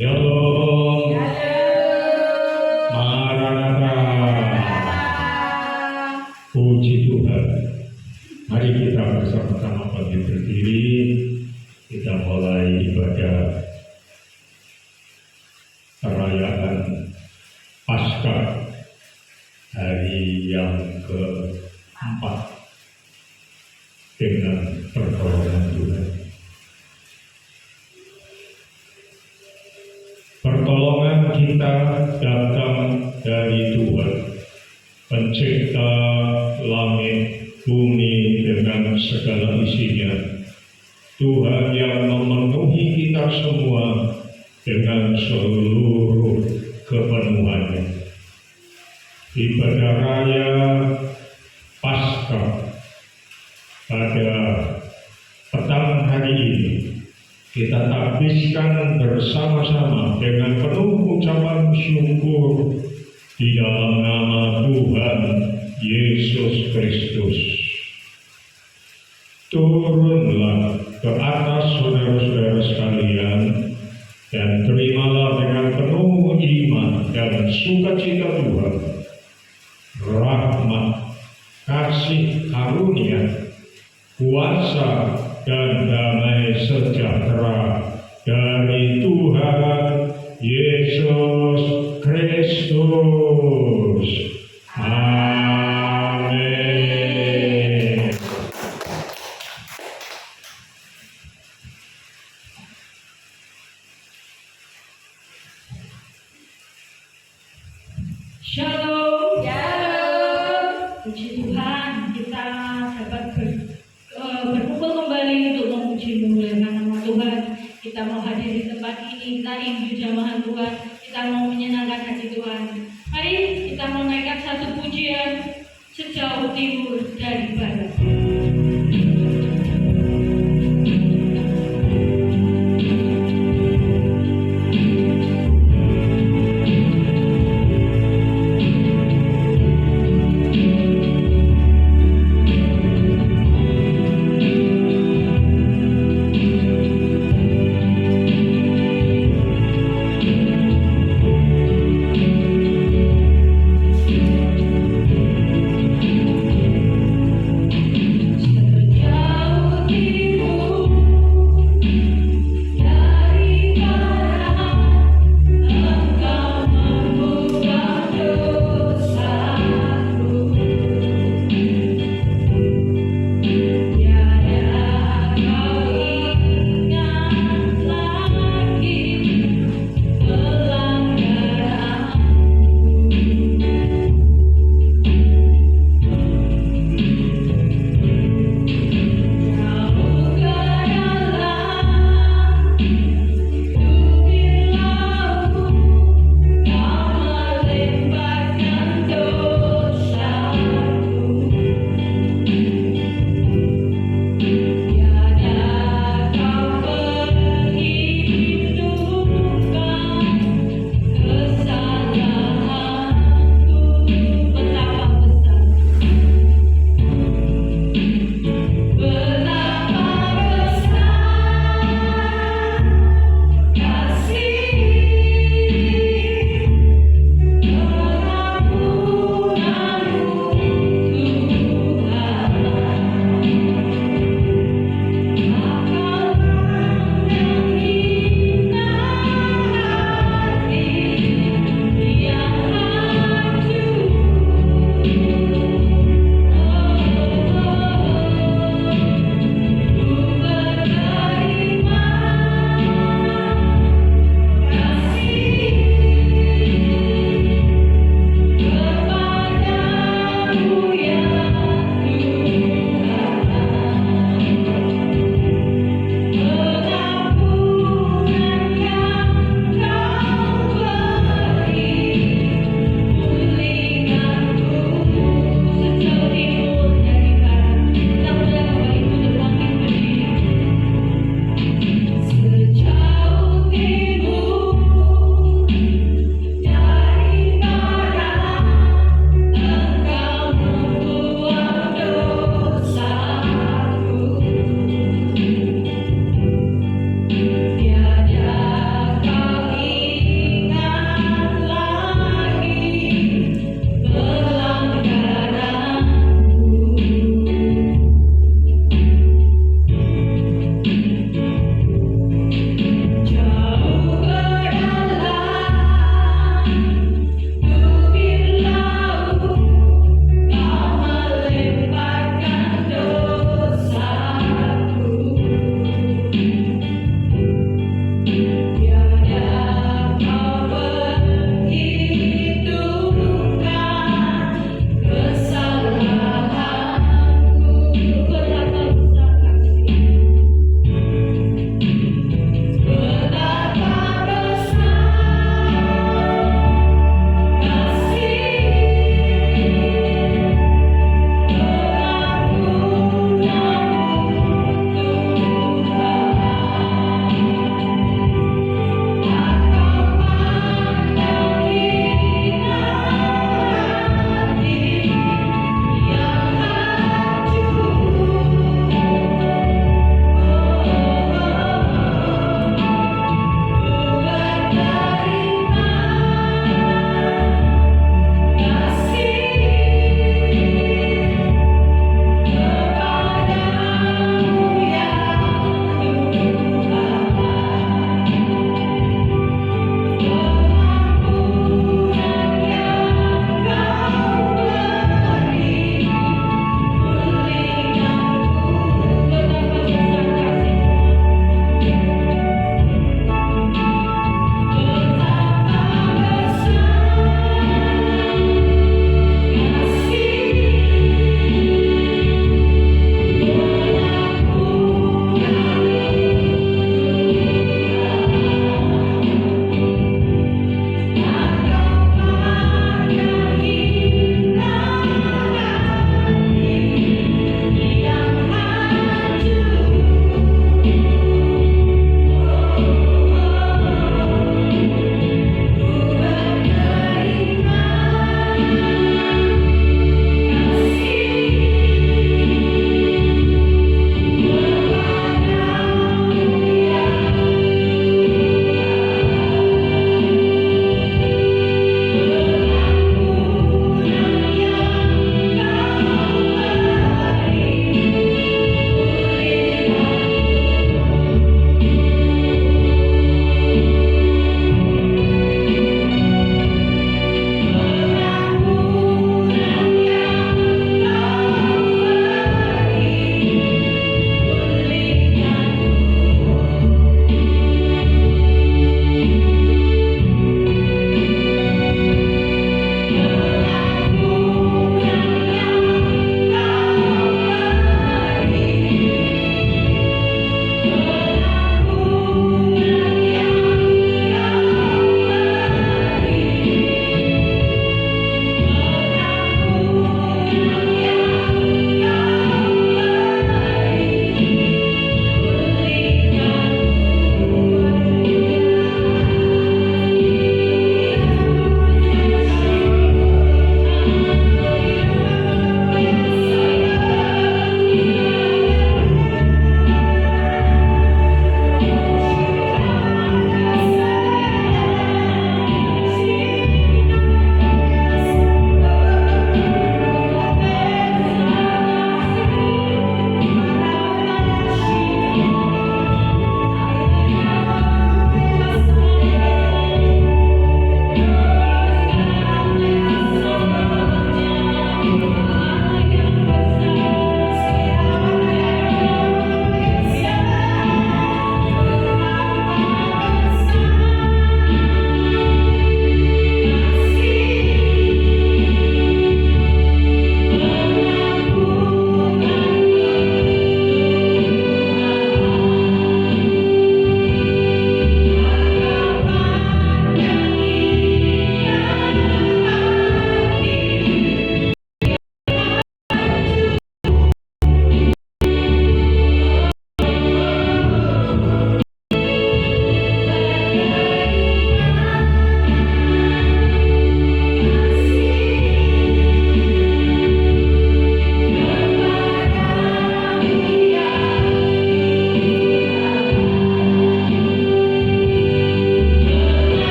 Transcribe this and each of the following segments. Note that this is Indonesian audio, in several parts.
Shalom. Maranatha. Puji Tuhan. Mari kita bersama-sama bangkit berdiri. Kita mulai ibadah perayaan Paskah hari yang keempat dengan pertolongan Tuhan. Pertolongan kita datang dari Tuhan, pencipta langit, bumi dengan segala isinya. Tuhan yang memenuhi kita semua dengan seluruh kepenuhannya. Ibadah raya Paskah pada petang hari ini kita habiskan bersama-sama dengan penuh ucapan syukur di dalam nama Tuhan Yesus Kristus. Turunlah ke atas saudara-saudara sekalian dan terimalah dengan penuh iman dan sukacita Tuhan rahmat, kasih karunia, kuasa dan damai sejahtera dari Tuhan Yesus Kristus. Amin. Shalom. Puji Tuhan, kita dapat berkumpul kembali untuk memuji memuliakan nama Tuhan. Kita mau hadir di tempat ini, kita rindu jamahan Tuhan, kita mau menyenangkan hati Tuhan. Mari kita menaikkan satu pujian sejauh timur dari barat.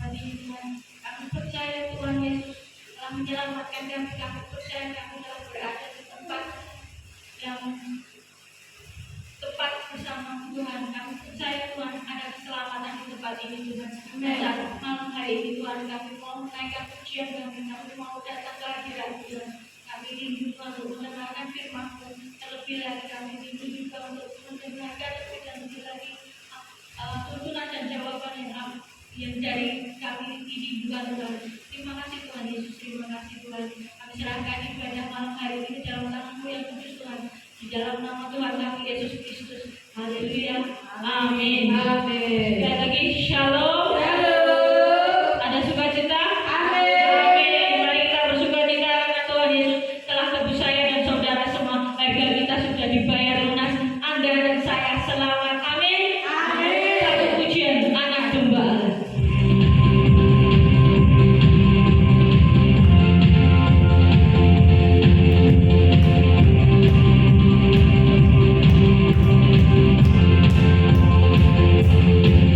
tempat ini Tuhan. Kami percaya Tuhan Yesus telah menyelamatkan kami. Kami percaya kami telah berada di tempat yang tepat bersama Tuhan. Kami percaya Tuhan ada keselamatan di tempat ini Tuhan. Dan malam hari ini Tuhan kami mau menaikkan pujian kami mau datang ke hadirat Tuhan. Kami rindu Tuhan untuk mendengarkan firman-Mu. Terlebih lagi kami rindu juga untuk mendengarkan lebih lagi tuntunan dan jawaban yang dari kami ini Tuhan. Terima kasih Tuhan Yesus, terima kasih Tuhan. Kami serahkan ibadah malam hari ini ke dalam tangan-Mu yang kudus Tuhan. Di dalam nama Tuhan kami Yesus Kristus. Haleluya. Amin. Amin. Sekali lagi shalom. Shalom. Ada sukacita? Amin. Amin. Mari kita bersukacita karena Tuhan Yesus telah tebus saya dan saudara semua. Harga kita sudah dibayar lunas. Anda dan saya selamat. Amin. Amin. Satu pujian anak domba. Thank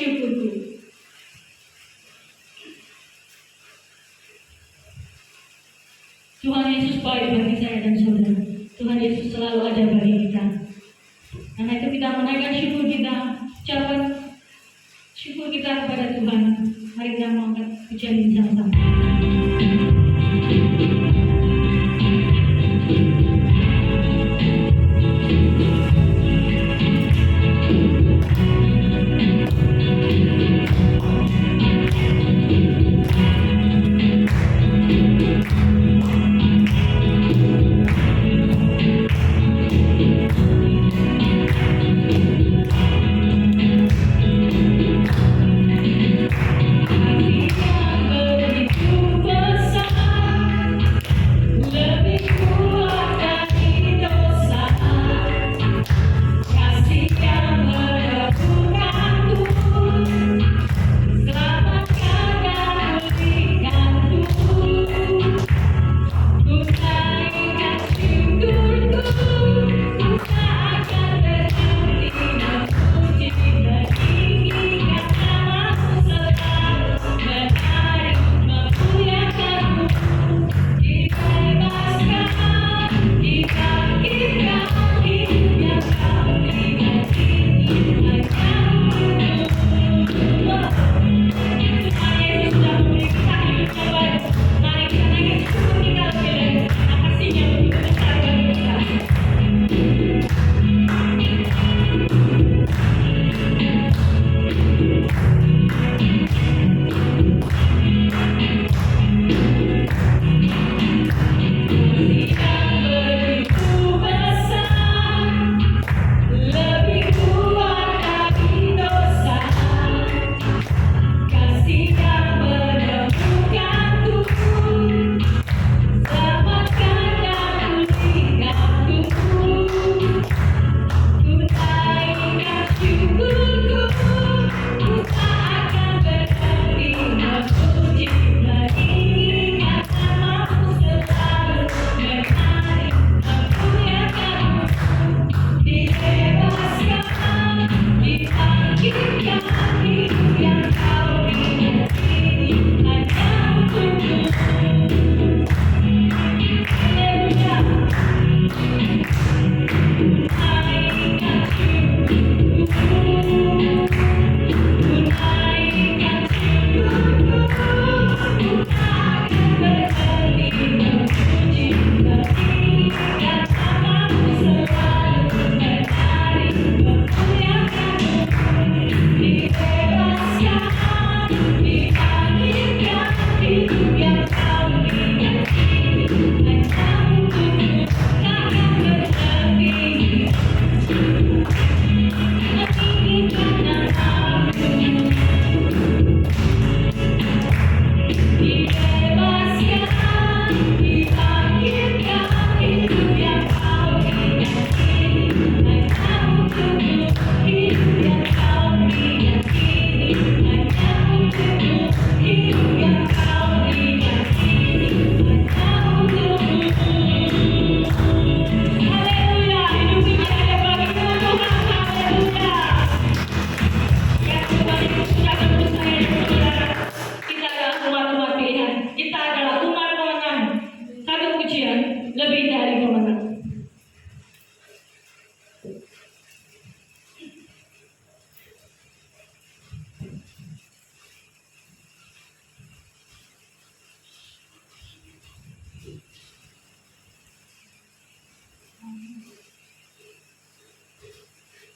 syukurku. Tuhan Yesus baik bagi saya dan saudara. Tuhan Yesus selalu ada bagi kita. Karena itu kita menaikkan syukur kita, ucapan syukur kita kepada Tuhan. Mari kita mengangkat pujian ini sama-sama.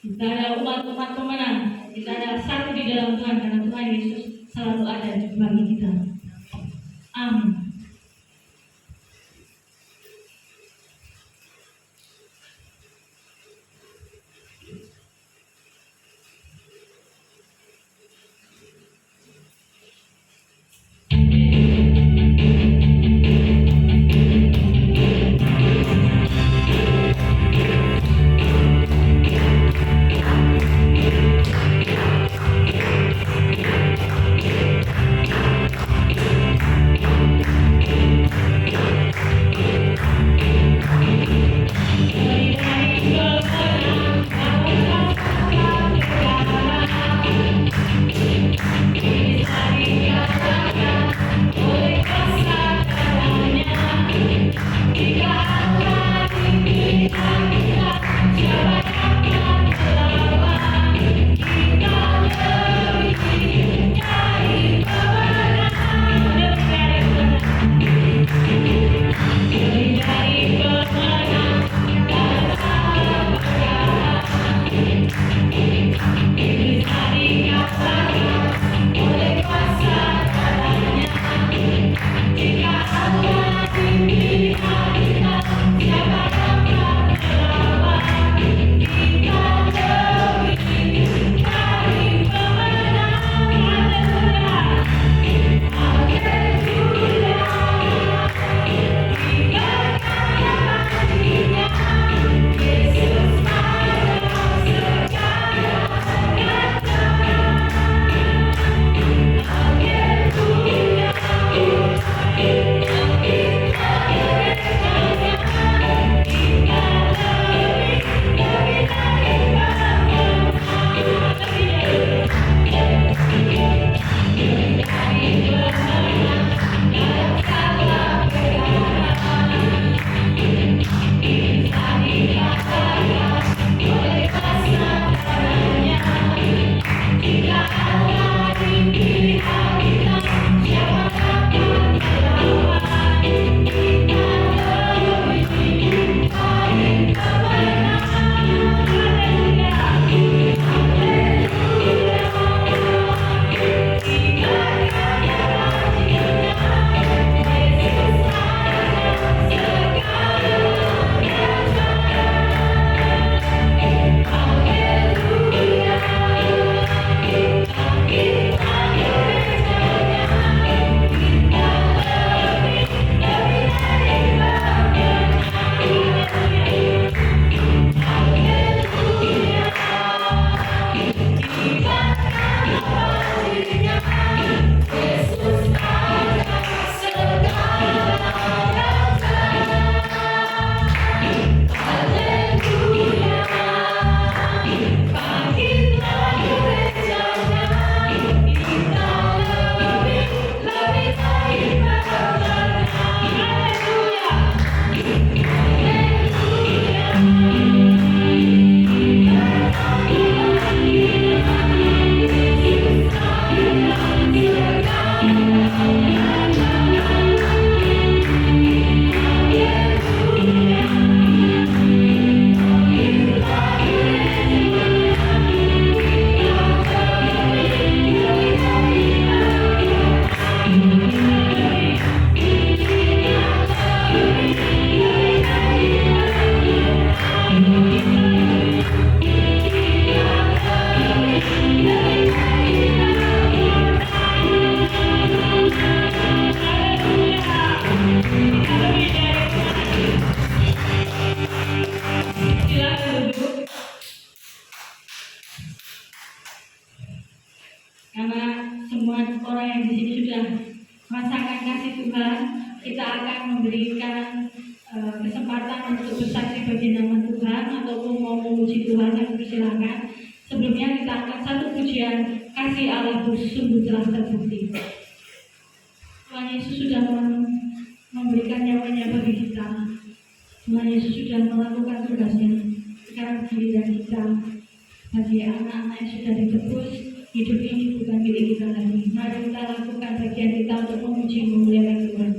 Kita adalah umat-umat pemenang. Kita adalah satu di dalam Tuhan karena Tuhan Yesus selalu ada bagi kita. Amin. semua orang yang di sini sudah merasakan kasih Tuhan, kita akan memberikan kesempatan untuk bersaksi bagi nama Tuhan ataupun mau memuji Tuhan, yang persilakan. Sebelumnya kita akan satu pujian, kasih Allahku sungguh telah terbukti. Tuhan Yesus sudah memberikan nyawanya bagi kita. Tuhan Yesus sudah melakukan tugasnya. Sekarang giliran kita bagi anak-anak yang sudah ditebus, hidup ini bukan milik kita lagi. Mari kita lakukan bagian kita untuk memuji memuliakan Tuhan.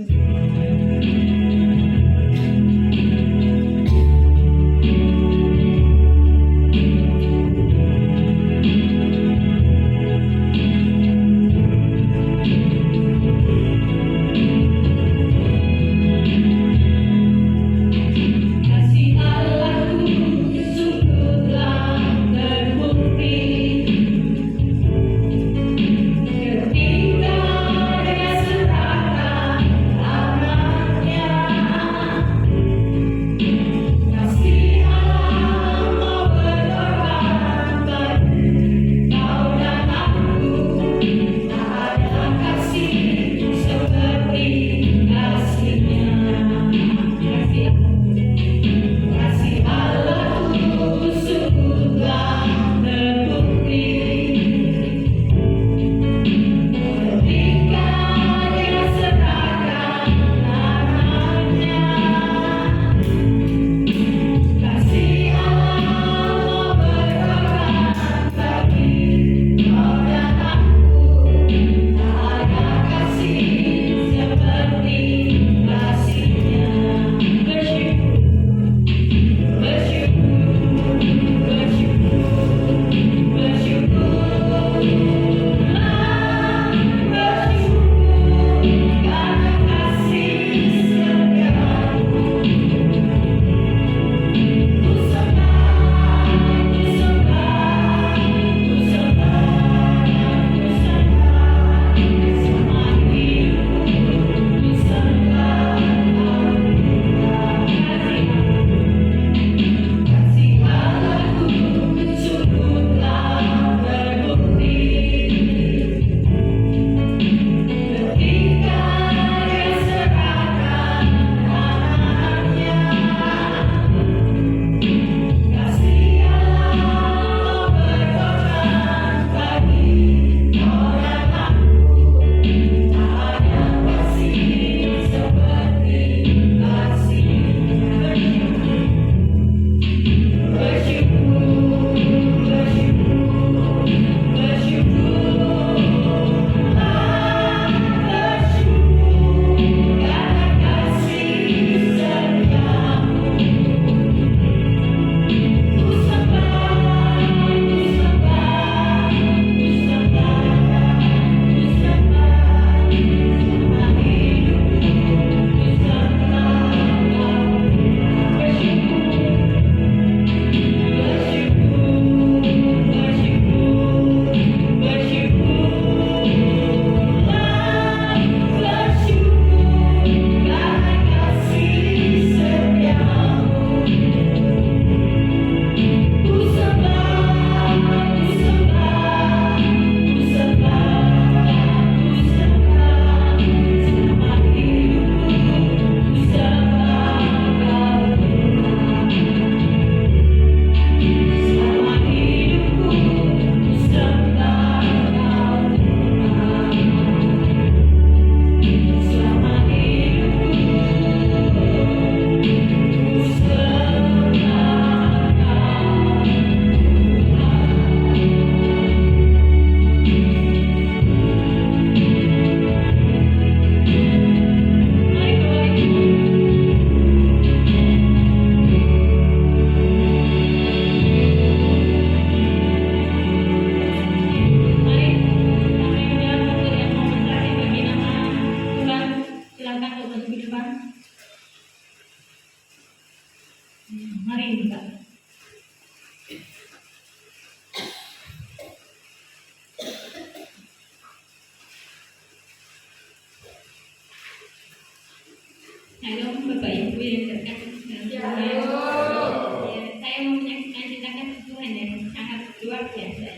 Shalom Bapak Ibu yang terkasih dalam Tuhan. Ya, saya mau menyaksikan ceritakan Tuhan yang sangat luar biasa.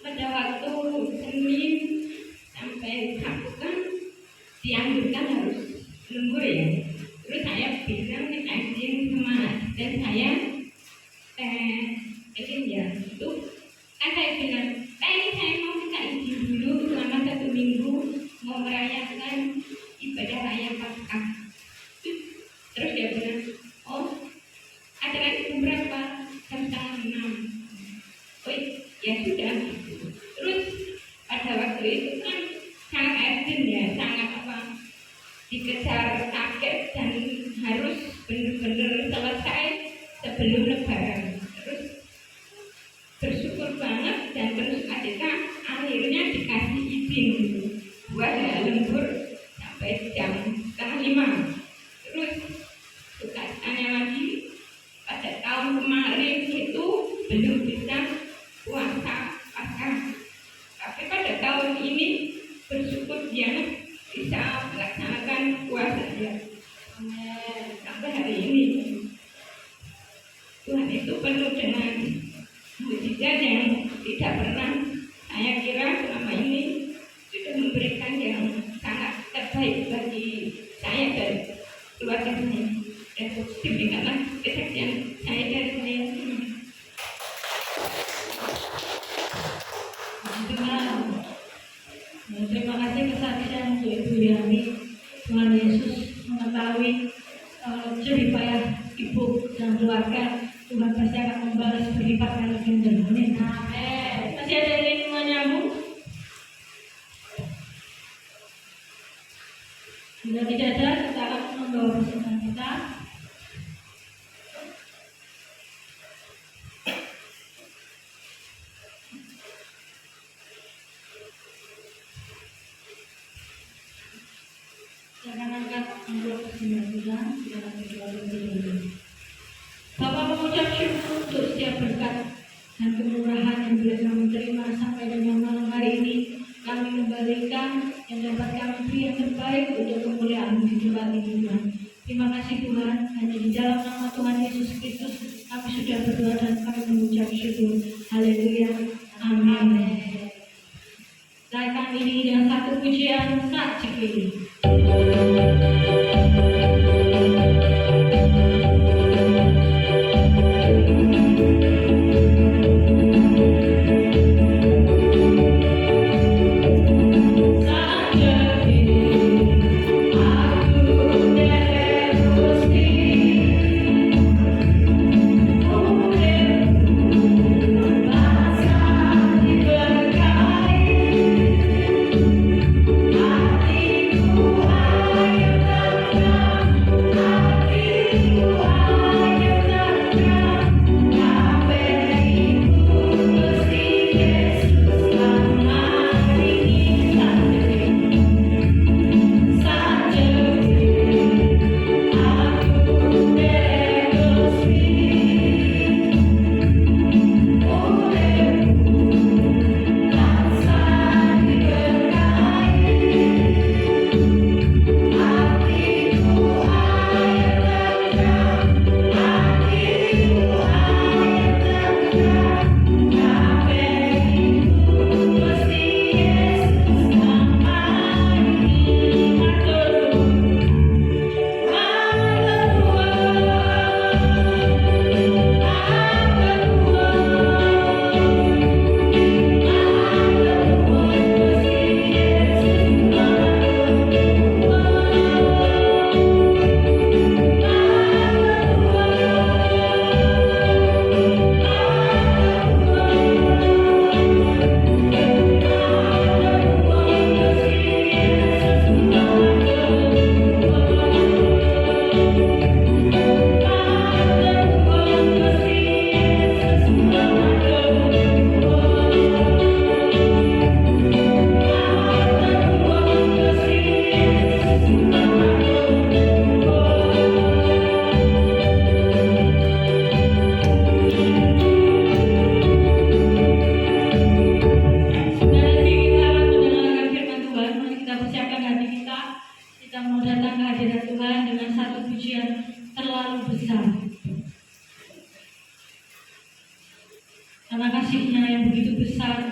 Pada waktu Dan saya ya itu kan saya bilang, saya mau minta izin dulu selama 1 minggu mau merayakan ibadah raya Paskah. Terus dia bilang, oh acaranya jam berapa? Jam 5:30. Oh ya sudah. Terus pada waktu itu kan sangat urgent ya, sangat dikejar target dan harus benar-benar selesai sebelum Lebaran. Terus bersyukur banget dan bersukacita akhirnya dikasih izin buat lembur sampai jam 4:30. Terus sukacitanya lagi pada tahun kemarin itu belum bisa puasa Paskah, tapi pada tahun ini bersyukur dia bisa melaksanakan puasa dia sampai hari ini. Tuhan itu penuh dengan mukjizat yang tidak pernah saya kira selama ini sudah memberikan yang sangat terbaik bagi saya dan keluarga saya. Dan demikianlah kesaksian saya dari saya. Terima kasih kesaksian untuk Ibu Yani. Tuhan Yesus mengetahui jeripayah ibu dan keluarga. Tuhan pasti akan membalas berlipat kali ganda. Amin. Masih ada yang ingin menyambung? Bila tidak ada, kita akan membawa pesanan kita. Jangan angkat untuk sembilan, jangan berdoa. Bapak mengucap syukur untuk setiap berkat dan kemurahan yang boleh kami terima sampai dengan malam hari ini. Kami kembalikan yang dapat kami beri yang terbaik untuk kemuliaan di tempat ini, Tuhan. Terima kasih Tuhan, hanya di dalam nama Tuhan Yesus Kristus kami sudah berdoa dan kami mengucap syukur. Haleluya. Amin. Naikkan ini dengan satu pujian saat cikili. Karena kasih-Nya yang begitu besar,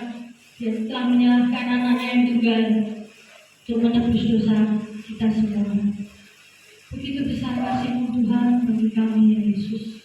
Dia telah menyerahkan anak-anak yang tunggal untuk menebus dosa kita semua. Begitu besar kasih-Mu Tuhan bagi kami, ya Yesus.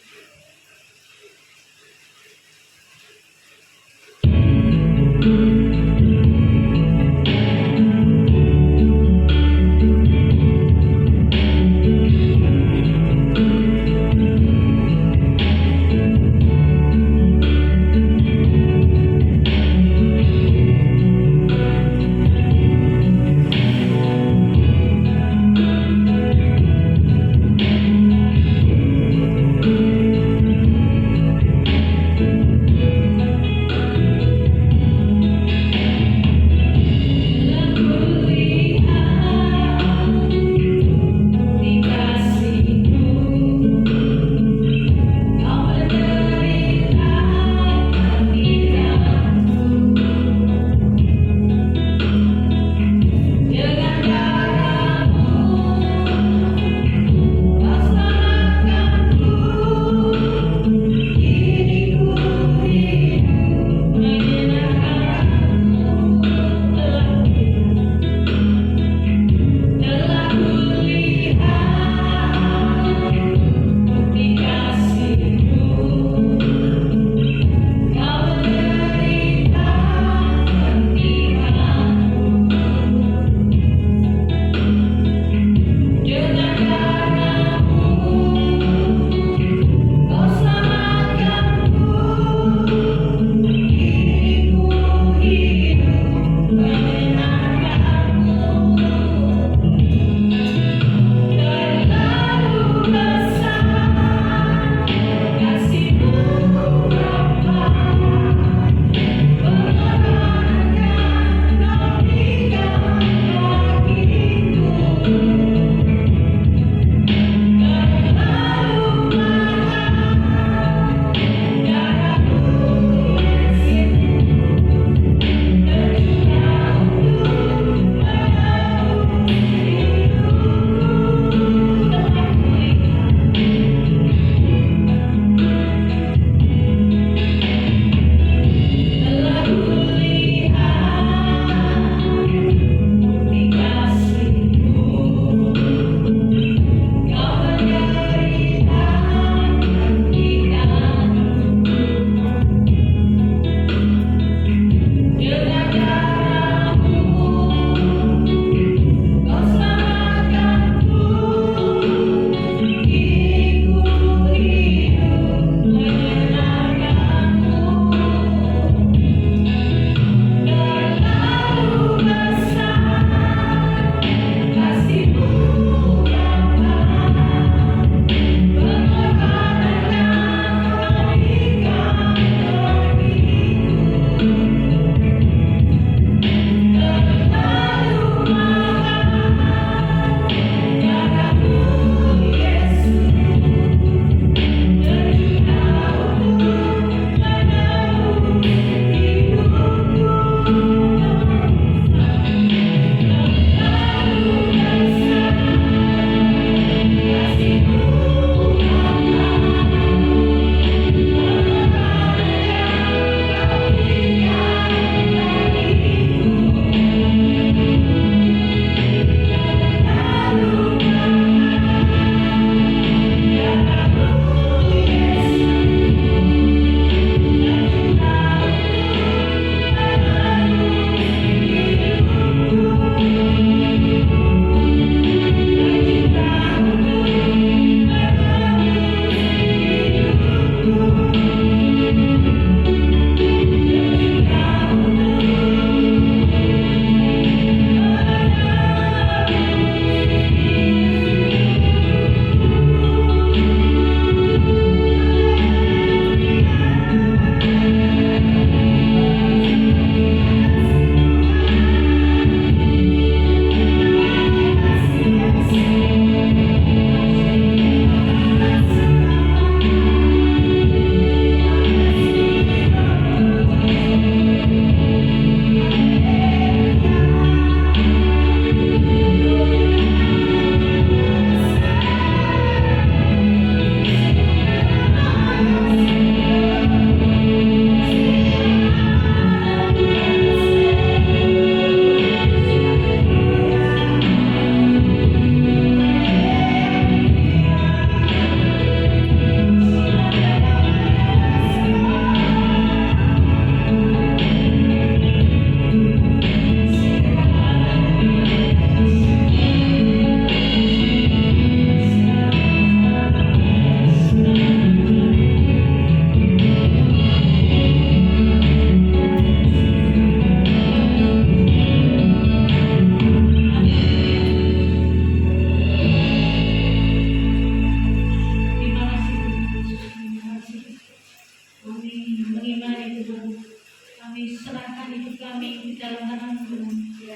di dalam harapan Tuhan.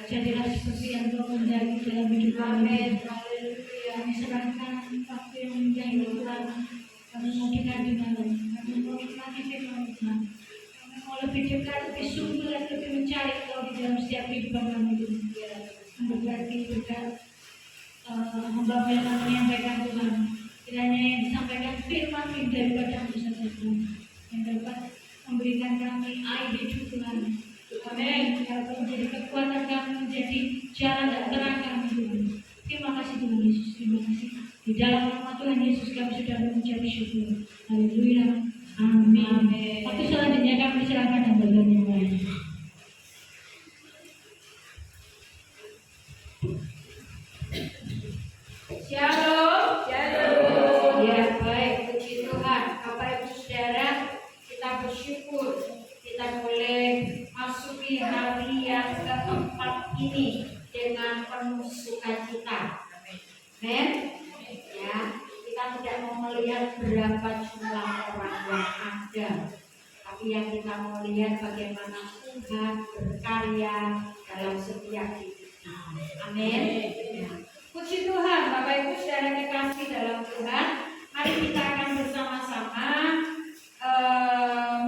Jadilah seperti yang Kau menjadi dalam hidup kami. Kami serahkan waktu yang menjadi Tuhan. Kami mau dengan kami mau nikmati firman Tuhan. Kami mau lebih dekat, lebih sungguh, dan lebih mencari Kau di dalam setiap kehidupan kami Tuhan. Berarti berkat hamba yang kami menyampaikan Tuhan. Kiranya yang disampaikan firman daripada saja Tuhan, yang dapat memberikan kami air hidup Tuhan. Amin. Dapat menjadi kekuatan kami, menjadi jalan dan terang kami Tuhan. Terima kasih Tuhan Yesus, terima kasih. Di dalam nama Tuhan Yesus kami sudah mengucap syukur. Haleluya. Amin. Waktu selanjutnya kami serahkan yang bagian yang lain. Shalom, shalom. Ya baik, puji Tuhan. Bapak Ibu Saudara, kita bersyukur kita boleh masuki hari yang keempat ini dengan penuh sukacita. Amin. Ya, kita tidak mau melihat berapa jumlah orang yang ada, tapi yang kita mau lihat bagaimana Tuhan berkarya dalam setiap hidup. Amin. Ya. Puji Tuhan, Bapak Ibu Saudara kekasih dalam Tuhan. Mari kita akan bersama-sama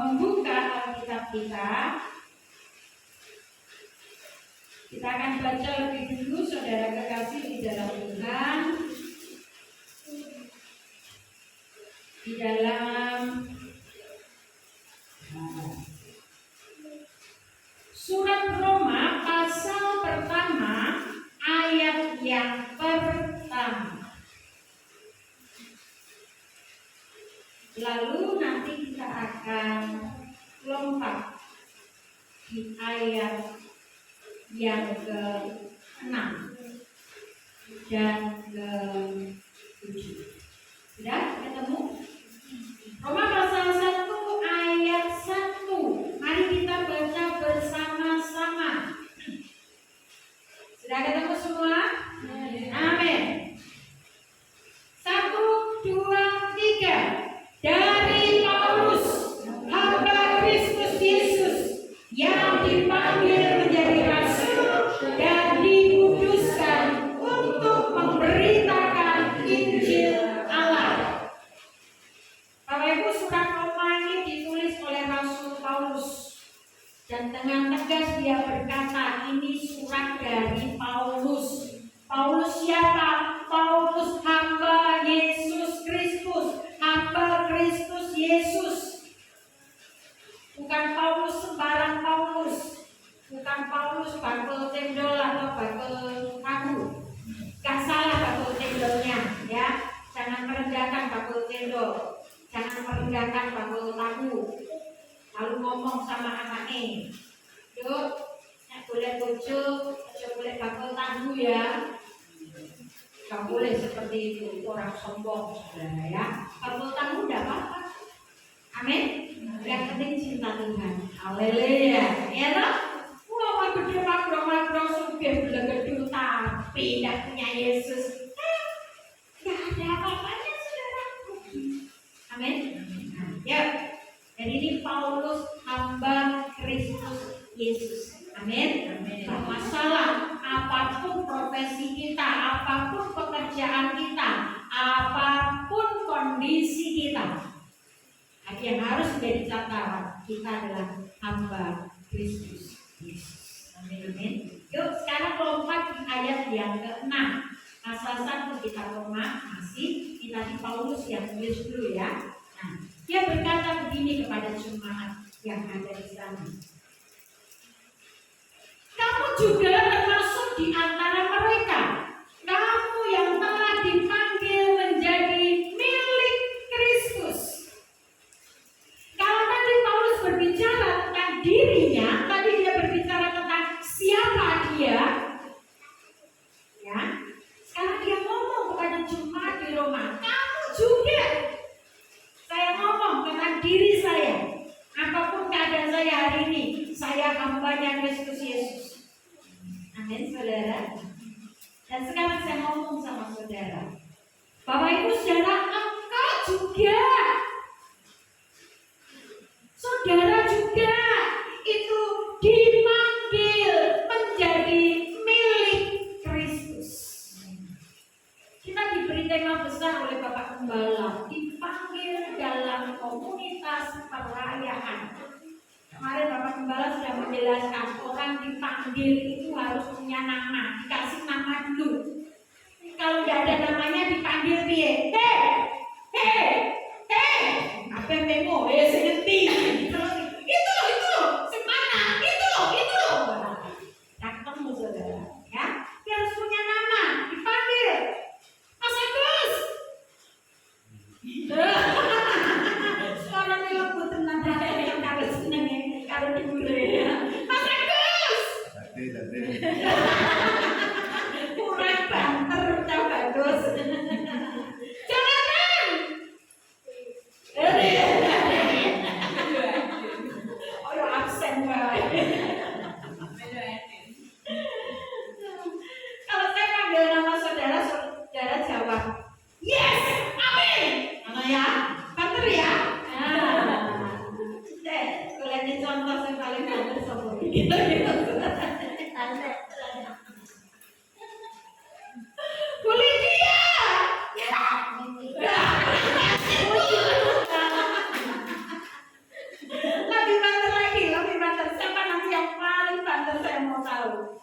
membuka Alkitab kita. Kita akan baca lebih dulu, saudara kekasih di dalam Tuhan. Di dalam surat Roma pasal pertama ayat yang pertama. Lalu nanti kita akan lompat di ayat yang ke-6 dan ke-7. Sudah ketemu? Roma pasal 1 ayat 1. Mari kita baca bersama-sama. Sudah ketemu semua? Amin. 1, 2, 3. Dari Paulus, hamba Kristus Yesus, yang dipanggil menjadi rasul dan dikuduskan untuk memberitakan Injil Allah. Bapak Ibu, surat Roma ini ditulis oleh Rasul Paulus, dan dengan tegas dia berkata, ini surat dari Paulus. Paulus siapa? Paulus hamba Yesus Kristus, hamba Kristus Yesus. Bukan Paulus sembarang Paulus, bukan Paulus bakul cendol atau bakul tahu. Gak salah bakul cendolnya, ya. Jangan merendahkan bakul cendol, jangan merendahkan bakul tahu. Lalu ngomong sama anaknya, yuk, nggak boleh bojo, nggak boleh bakul tahu ya. Gak boleh seperti itu, orang sombong, saudara ya. Bakul tahu tidak apa-apa. Amin. Yang penting cinta Tuhan. Haleluya. Ya toh? Wah, gede makro sugih belegedu tapi tidak punya Yesus. Gak ada apa-apanya, saudaraku. Amin. Ya. Jadi ini Paulus hamba Kristus Yesus. Amin. Tak masalah apapun profesi kita, apapun pekerjaan kita, apapun kondisi kita. Tapi yang harus menjadi catatan, kita adalah hamba Kristus Yesus. Amin. Yuk sekarang lompat di ayat yang ke-6. Pasal 1 kita Roma masih kita di Paulus yang tulis dulu ya. Nah, dia berkata begini kepada jemaat yang ada di sana. Kamu juga termasuk di antara mereka. Kamu yang telah dipanggil menjadi milik Kristus. Kalau tadi Paulus berbicara tentang dirinya, tadi dia berbicara tentang siapa dia. Ya, sekarang dia ngomong kepada jemaat di Roma. Kamu juga. Saya ngomong tentang diri saya. Apapun keadaan saya hari ini, saya hambanya Kristus Yesus. Amin, saudara. Dan sekarang saya ngomong sama saudara. Bapak Ibu saudara, engkau juga. Saudara juga itu dipanggil perayaan. Kemarin Bapak Gembala sudah menjelaskan orang dipanggil itu harus punya nama, dikasih nama dulu. Kalau nggak ada namanya dipanggil piye? Hei, apa yang memo? Sengerti. Itu, semana, itu. Datang saudara, ya. Dia harus punya nama, dipanggil. Mas Agus. Suara lembut tenang, yang kalau seneng ya, kalau dibule ya. Mas Agus. Kurang banter, udah bagus. Jonathan. Oh, ya absen banget. Kalau saya panggil nama saudara, saudara jawab, yes, amin. Mana ya? Banter ya? Boleh dicontoh yang paling banter sama gitu. Boleh dia. Lebih banter. Siapa nanti yang paling banter saya mau tahu.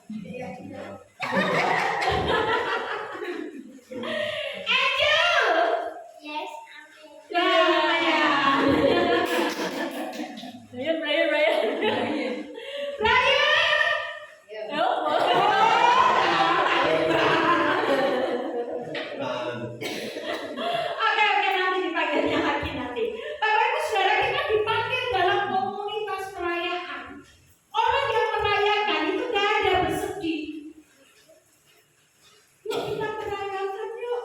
Angel. Yes, Ya, ya. Ryan. Oke, nanti dipanggilnya lagi nanti. Bapak Ibu Saudara, kita dipanggil dalam komunitas perayaan. Orang yang merayakan itu gak ada bersedih. Yuk kita merayakan yuk.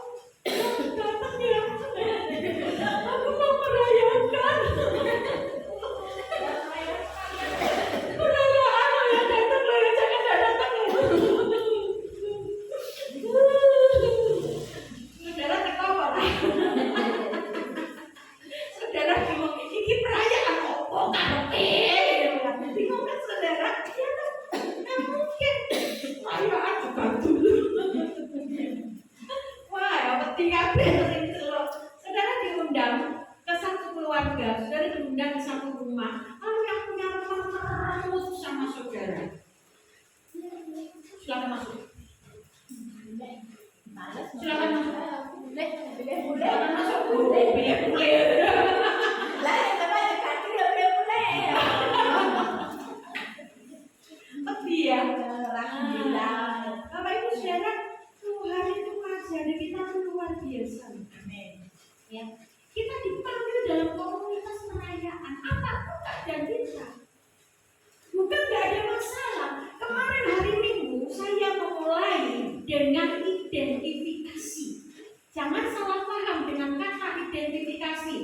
Datang ya. Aku mau merayakan. Perayaan ya, datang loh ya, jangan gak datang ya. Saudara ketawa lah. Saudara bingung, ini perayaan apa kan? Bingung kan saudara? Ya kan mungkin perayaan juga dulu. Wah, yang penting apa itu loh. Saudara diundang ke satu keluarga, saudara diundang ke satu rumah. Lalu yang punya rumah terus sama saudara. Silakan masuk. Silakan masuk. Silakan masuk. Boleh. Tapi ya, alhamdulillah. Bapak Ibu Saudara, Tuhan itu ngajari kita luar biasa. Amin. Ya, kita dipanggil dalam komunitas perayaan. Apapun keadaan kita, bukan nggak ada masalah. Kemarin hari Minggu saya memulai dengan identifikasi. Jangan salah paham dengan kata identifikasi.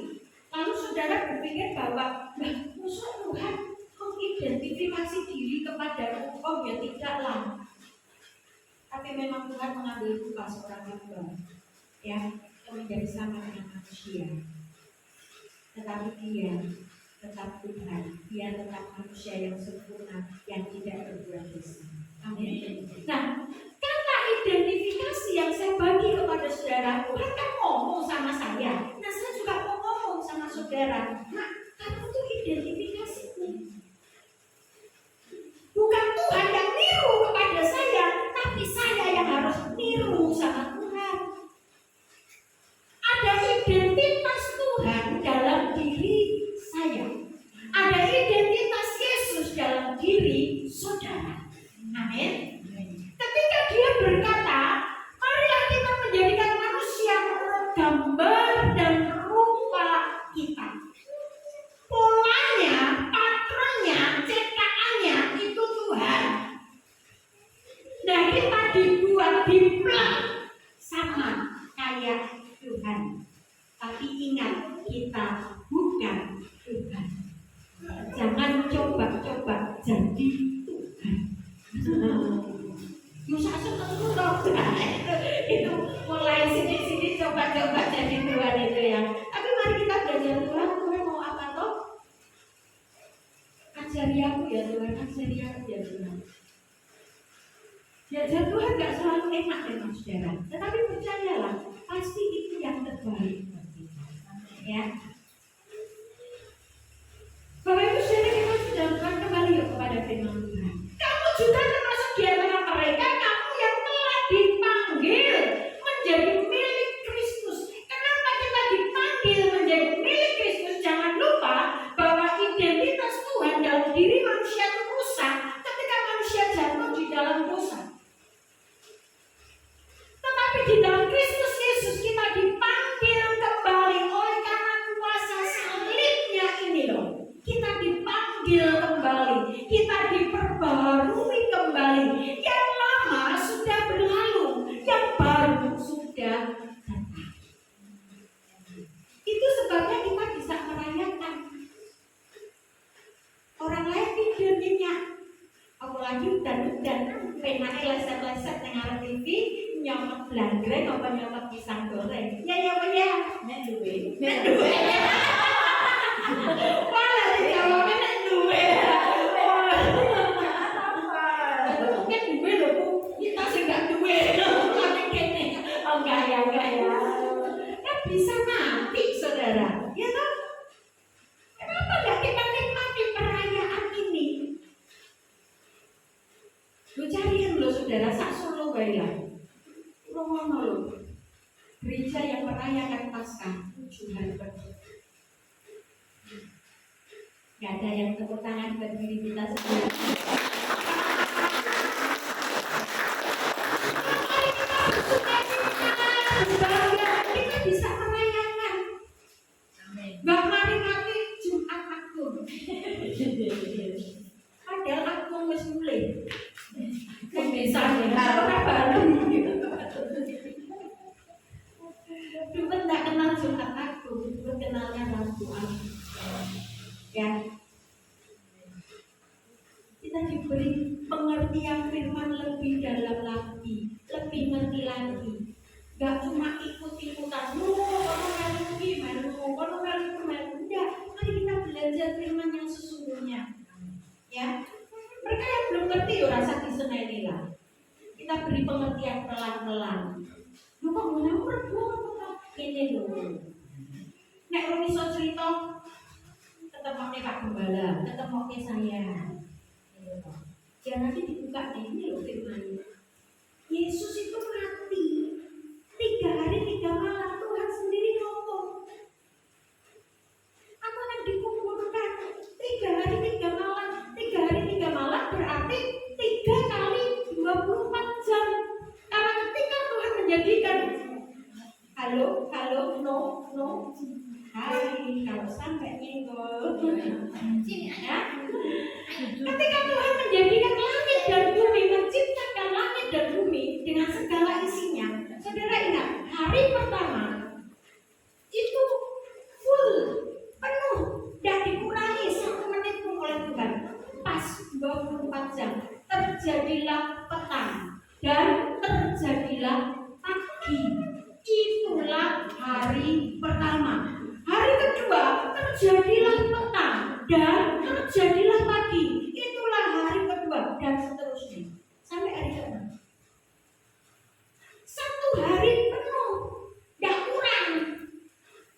Lalu saudara berpikir bahwa musuh Tuhan mengidentifikasi diri kepada oh ya tidaklah. Tapi memang Tuhan mengambil kita seorang hamba, ya, yang menjadi sama dengan manusia. Tetapi dia tetap Tuhan, dia tetap manusia yang sempurna, yang tidak berbuat dosa. Amin. Nah, kata identifikasi yang saya bagi kepada saudara, Tuhan kan ngomong sama saya. Nah, saya juga mau ngomong sama saudara. Nah, kata itu identifikasi. Bukan Tuhan yang niru kepada saya, tapi saya yang harus niru sama Tuhan. Ada identitas Tuhan dalam diri saya. Ada identitas Yesus dalam diri saudara. Amin. Ketika dia berkata, marilah kita menjadikan manusia menurut gambar dan rupa kita. Polanya, patronnya, cetakannya itu Tuhan. Nah, kita dibuat diplak sama kayak Tuhan. Tapi ingat, kita bukan Tuhan. Jangan coba-coba jadi Tuhan. Bisa seneng loh. Itu mulai sini-sini coba-coba jadi Tuhan itu ya. Tapi mari kita belajar Tuhan. Tuhan mau apa toh? Ajari aku ya Tuhan, ajari aku ya Tuhan. Ya Tuhan gak selalu enak dengan saudara, tetapi percayalah, pasti itu yang terbaik buat kita. Ya. Bapak Ibu saudara, kita sudah kembali yuk kepada firman Tuhan. Kamu juga termasuk di antara mereka, kamu yang telah dipanggil menjadi milik Kristus. Kenapa kita dipanggil menjadi milik Kristus? Jangan lupa bahwa identitas Tuhan dalam diri manusia itu rusak ketika manusia jatuh di dalam dosa. Tetapi di dalam Kristus Yesus kita dipanggil kembali oleh karena kuasa salibnya ini loh. Kita dipanggil kembali, kita diperbarui kembali. Yang lama sudah berlalu, yang baru sudah datang. Itu sebabnya kita bisa merayakan. Orang lain tidur nyenyak, apalagi udan-udan, penake leset-leset nang TV, nyomot blandreng apa nyomot pisang goreng. Ya nek duwe. Malah dijawabnya nek duwe. Mungkin duwe lho Bu, kita sing gak duwe. Tapi kene, enggak ya. Kan bisa mati saudara, ya toh? Kenapa gak kita nikmati perayaan ini? Lu cariin lo saudara, sak Solo bae lah. Ngono lho. Gereja yang merayakan Paskah 7 hari penuh. Gak ada yang tepuk tangan buat diri kita sendiri. Kita bisa merayakan. Gak mati Jumat Agung. Padahal Agung wis mulai. Misalnya, orang baru. Dulu tidak kenal Jumat Agung, dulu kenalnya Rabu Agung. Ya, kita diberi pengertian firman lebih dalam lagi, lebih ngerti lagi. Gak cuma ikut-ikutan, kalau enggak, mari kita belajar firman yang sesungguhnya. Ya, mereka yang belum ngerti rasa diseneni lah. Kita beri pengertian pelan-pelan. Lu kok ngawur ini lho. Nek ora iso cerita ketemokne Pak Gembala, ketemokne saya. Ya nanti dibuka nih, ini loh firman. Yesus itu mati 3 hari 3 malam, Tuhan sendiri ngomong. Aku akan dikuburkan 3 hari 3 malam. 3 hari 3 malam berarti 3 kali 24 jam. Karena ketika Tuhan menjadikan halo, no. Hai, kalau sampai nyenggol. Sini ya. Ketika Tuhan menjadikan langit dan bumi, menciptakan langit dan bumi dengan segala isinya. Saudara ingat, hari pertama itu full, penuh, dan dikurangi 1 menit pun oleh Tuhan. Pas 24 jam, terjadilah petang dan terjadilah pagi. Itulah hari pertama. Hari kedua terjadilah petang dan terjadilah pagi. Itulah hari kedua dan seterusnya sampai hari ke-6. 1 hari penuh, gak kurang.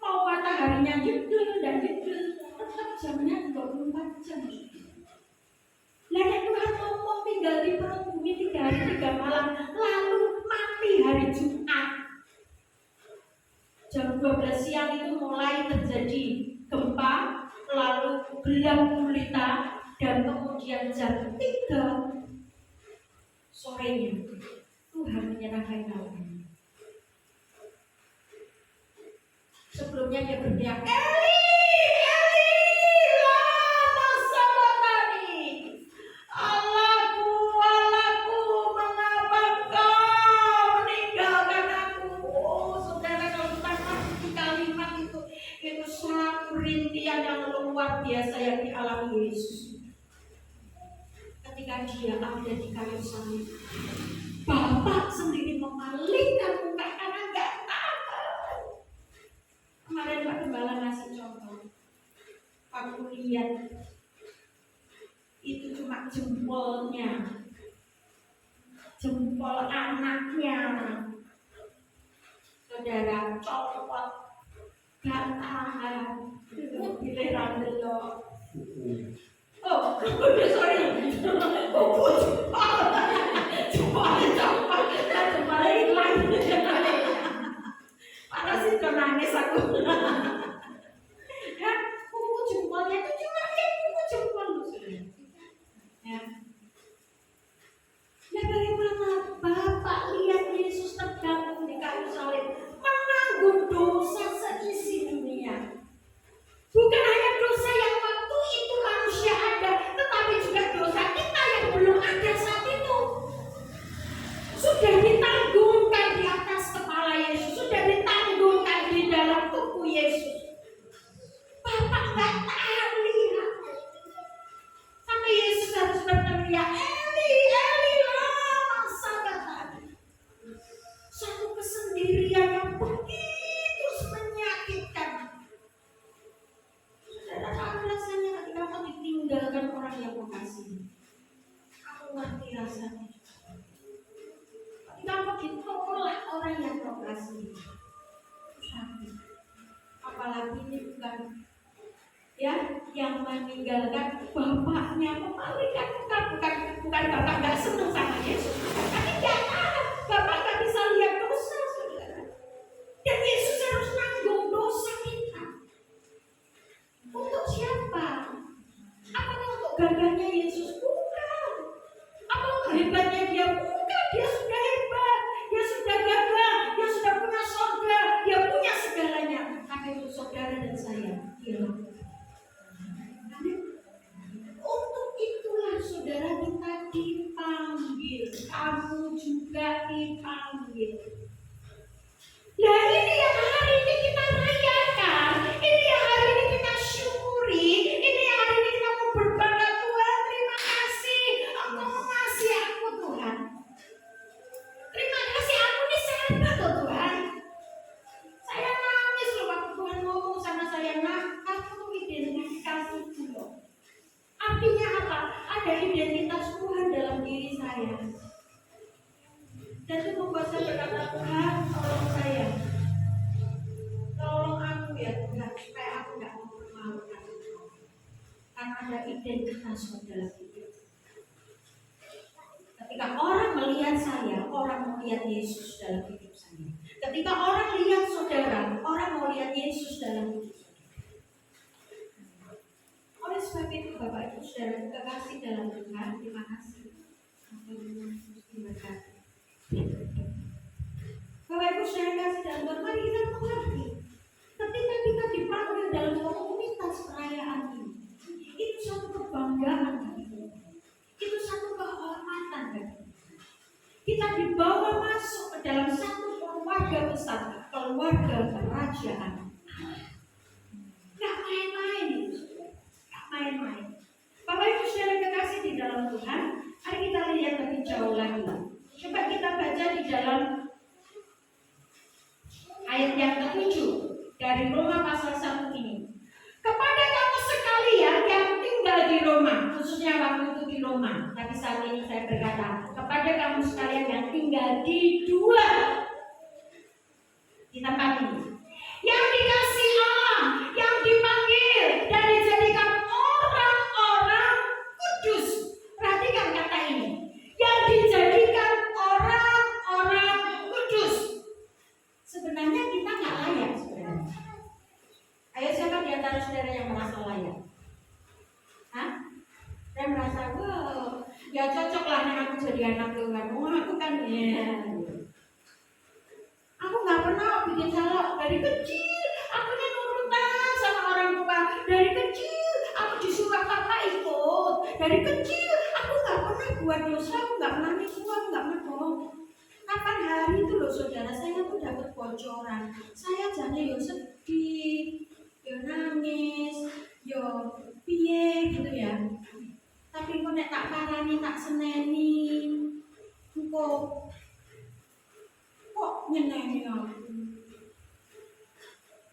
Mau mataharinya jedul dan jedul, tetap jamnya 24 jam. Lalu Tuhan ngomong tinggal di perut bumi 3 hari 3 malam, lalu mati hari Jumat. Jam 12 siang itu mulai terjadi gempa, lalu gelap gulita, dan kemudian jam 3 sorenya Tuhan menyerahkan nyawanya. Sebelumnya dia berteriak, Eli, lama sabachthani. Allahku, mengapa Engkau meninggalkan aku? Oh, saudara, kalau kita ngerti kalimat itu suatu rintihan yang luar biasa yang dialami Yesus. Ketika dia ada di kayu salib, Bapak sendiri memalingkan muka karena nggak tahan. Kemarin Pak Gembala ngasih contoh, aku lihat itu cuma jempolnya, jempol anaknya. Saudara, copot, gak tahan, giliran delok. Oh, sorry. Kuku cepat. Cepat hilang. Padahal sih nangis aku. Kan kuku jempolnya itu cuma kayak kuku jempol loh, saudara. Ya. Ya bagaimana Bapak lihat Yesus tergantung di kayu salib, menanggung dosa seisi dunia. Bukan hanya dosa yang waktu itu manusia ada, tetapi juga dosa kita yang belum ada saat itu. Sudah ditanggungkan di atas kepala Yesus, sudah ditanggungkan di dalam tubuh Yesus. Bapak nggak tahan lihat. Sampai Yesus harus berteriak, Eli, Eli, lama sabachthani. Satu kesendirian yang begitu menyakitkan. Saudara tahu rasanya ketika kau ditinggalkan orang yang kau kasihi. Aku ngerti rasanya. Ketika kau ditolak orang yang kau kasihi. Sakit. Apalagi ini bukan ya yang meninggalkan bapaknya, memalikan bukan bapak nggak senang sama Yesus, tapi dia tahu bapak nggak bisa lihat dosa, saudara. Dan Yesus harus nanggung dosa kita. Untuk siapa? Apakah untuk gagahnya Yesus? Bukan. Apa untuk hebatnya dia? Bukan. Dia sudah hebat, dia sudah gagah, dia sudah punya surga, dia punya segalanya. Tapi untuk saudara dan saya, dia lakukan. Untuk itulah saudara kita dipanggil, kamu juga dipanggil. Nah ini yang hari ini kita rayakan, ini yang hari ini kita syukuri, ini yang hari ini kita mau berbangga. Tuhan, terima kasih Engkau mengasihi aku Tuhan. Terima kasih aku ini sahabat loh Tuhan. Saya nangis loh waktu Tuhan ngomong sama saya, nak, kamu identifikasiku loh. Artinya apa? Ada identitas Tuhan dalam diri saya. Dan itu membuat saya berkata, Tuhan, tolong saya. Tolong aku ya Tuhan, supaya aku gak mempermalukan Engkau. Karena ada identitasmu dalam hidup. Ketika orang melihat saya, orang melihat Yesus dalam hidup saya. Ketika orang lihat saudara, orang mau lihat Yesus dalam hidup saya. Oleh sebab itu Bapak Ibu Saudara kekasih dalam Tuhan, terima kasih. Terima kasih. Bapak Ibu Saudara kasih dalam Tuhan, mari kita mengerti. Ketika kita dipanggil dalam komunitas perayaan ini, itu satu kebanggaan bagi kita. Itu satu kehormatan bagi kita. Kita dibawa masuk ke dalam satu keluarga besar, keluarga kerajaan. Gak main-main itu. Main-main. Bapak Ibu Saudara kekasih di dalam Tuhan, mari kita lihat lebih jauh lagi. Coba kita baca di dalam ayat yang ke-7 dari Roma pasal 1 ini. Kepada kamu sekalian yang tinggal di Roma, khususnya waktu itu di Roma, tapi saat ini saya berkata, kepada kamu sekalian yang tinggal di tempat ini, yang dikasih Allah, yang dipanggil dan dijadikan orang-orang kudus. Perhatikan kata ini, yang dijadikan orang-orang kudus. Sebenarnya kita nggak layak sebenarnya. Ayo siapa di antara saudara yang merasa layak? Hah? Saya merasa, wow, ya cocok lah nih aku jadi anak Tuhan. Aku kan ya. Aku nggak pernah bikin salah dari kecil. Aku ini nurutan sama orang tua. Dari kecil aku disuruh apa ikut. Dari kecil aku nggak pernah buat dosa. Aku nggak pernah nipu. Aku nggak pernah bohong. Kapan hari itu loh saudara, saya tuh dapat bocoran. Saya jadi yo sedih, yo nangis, yo piye gitu ya. Tapi kok nek tak parani tak seneni, kok nyeneni aku.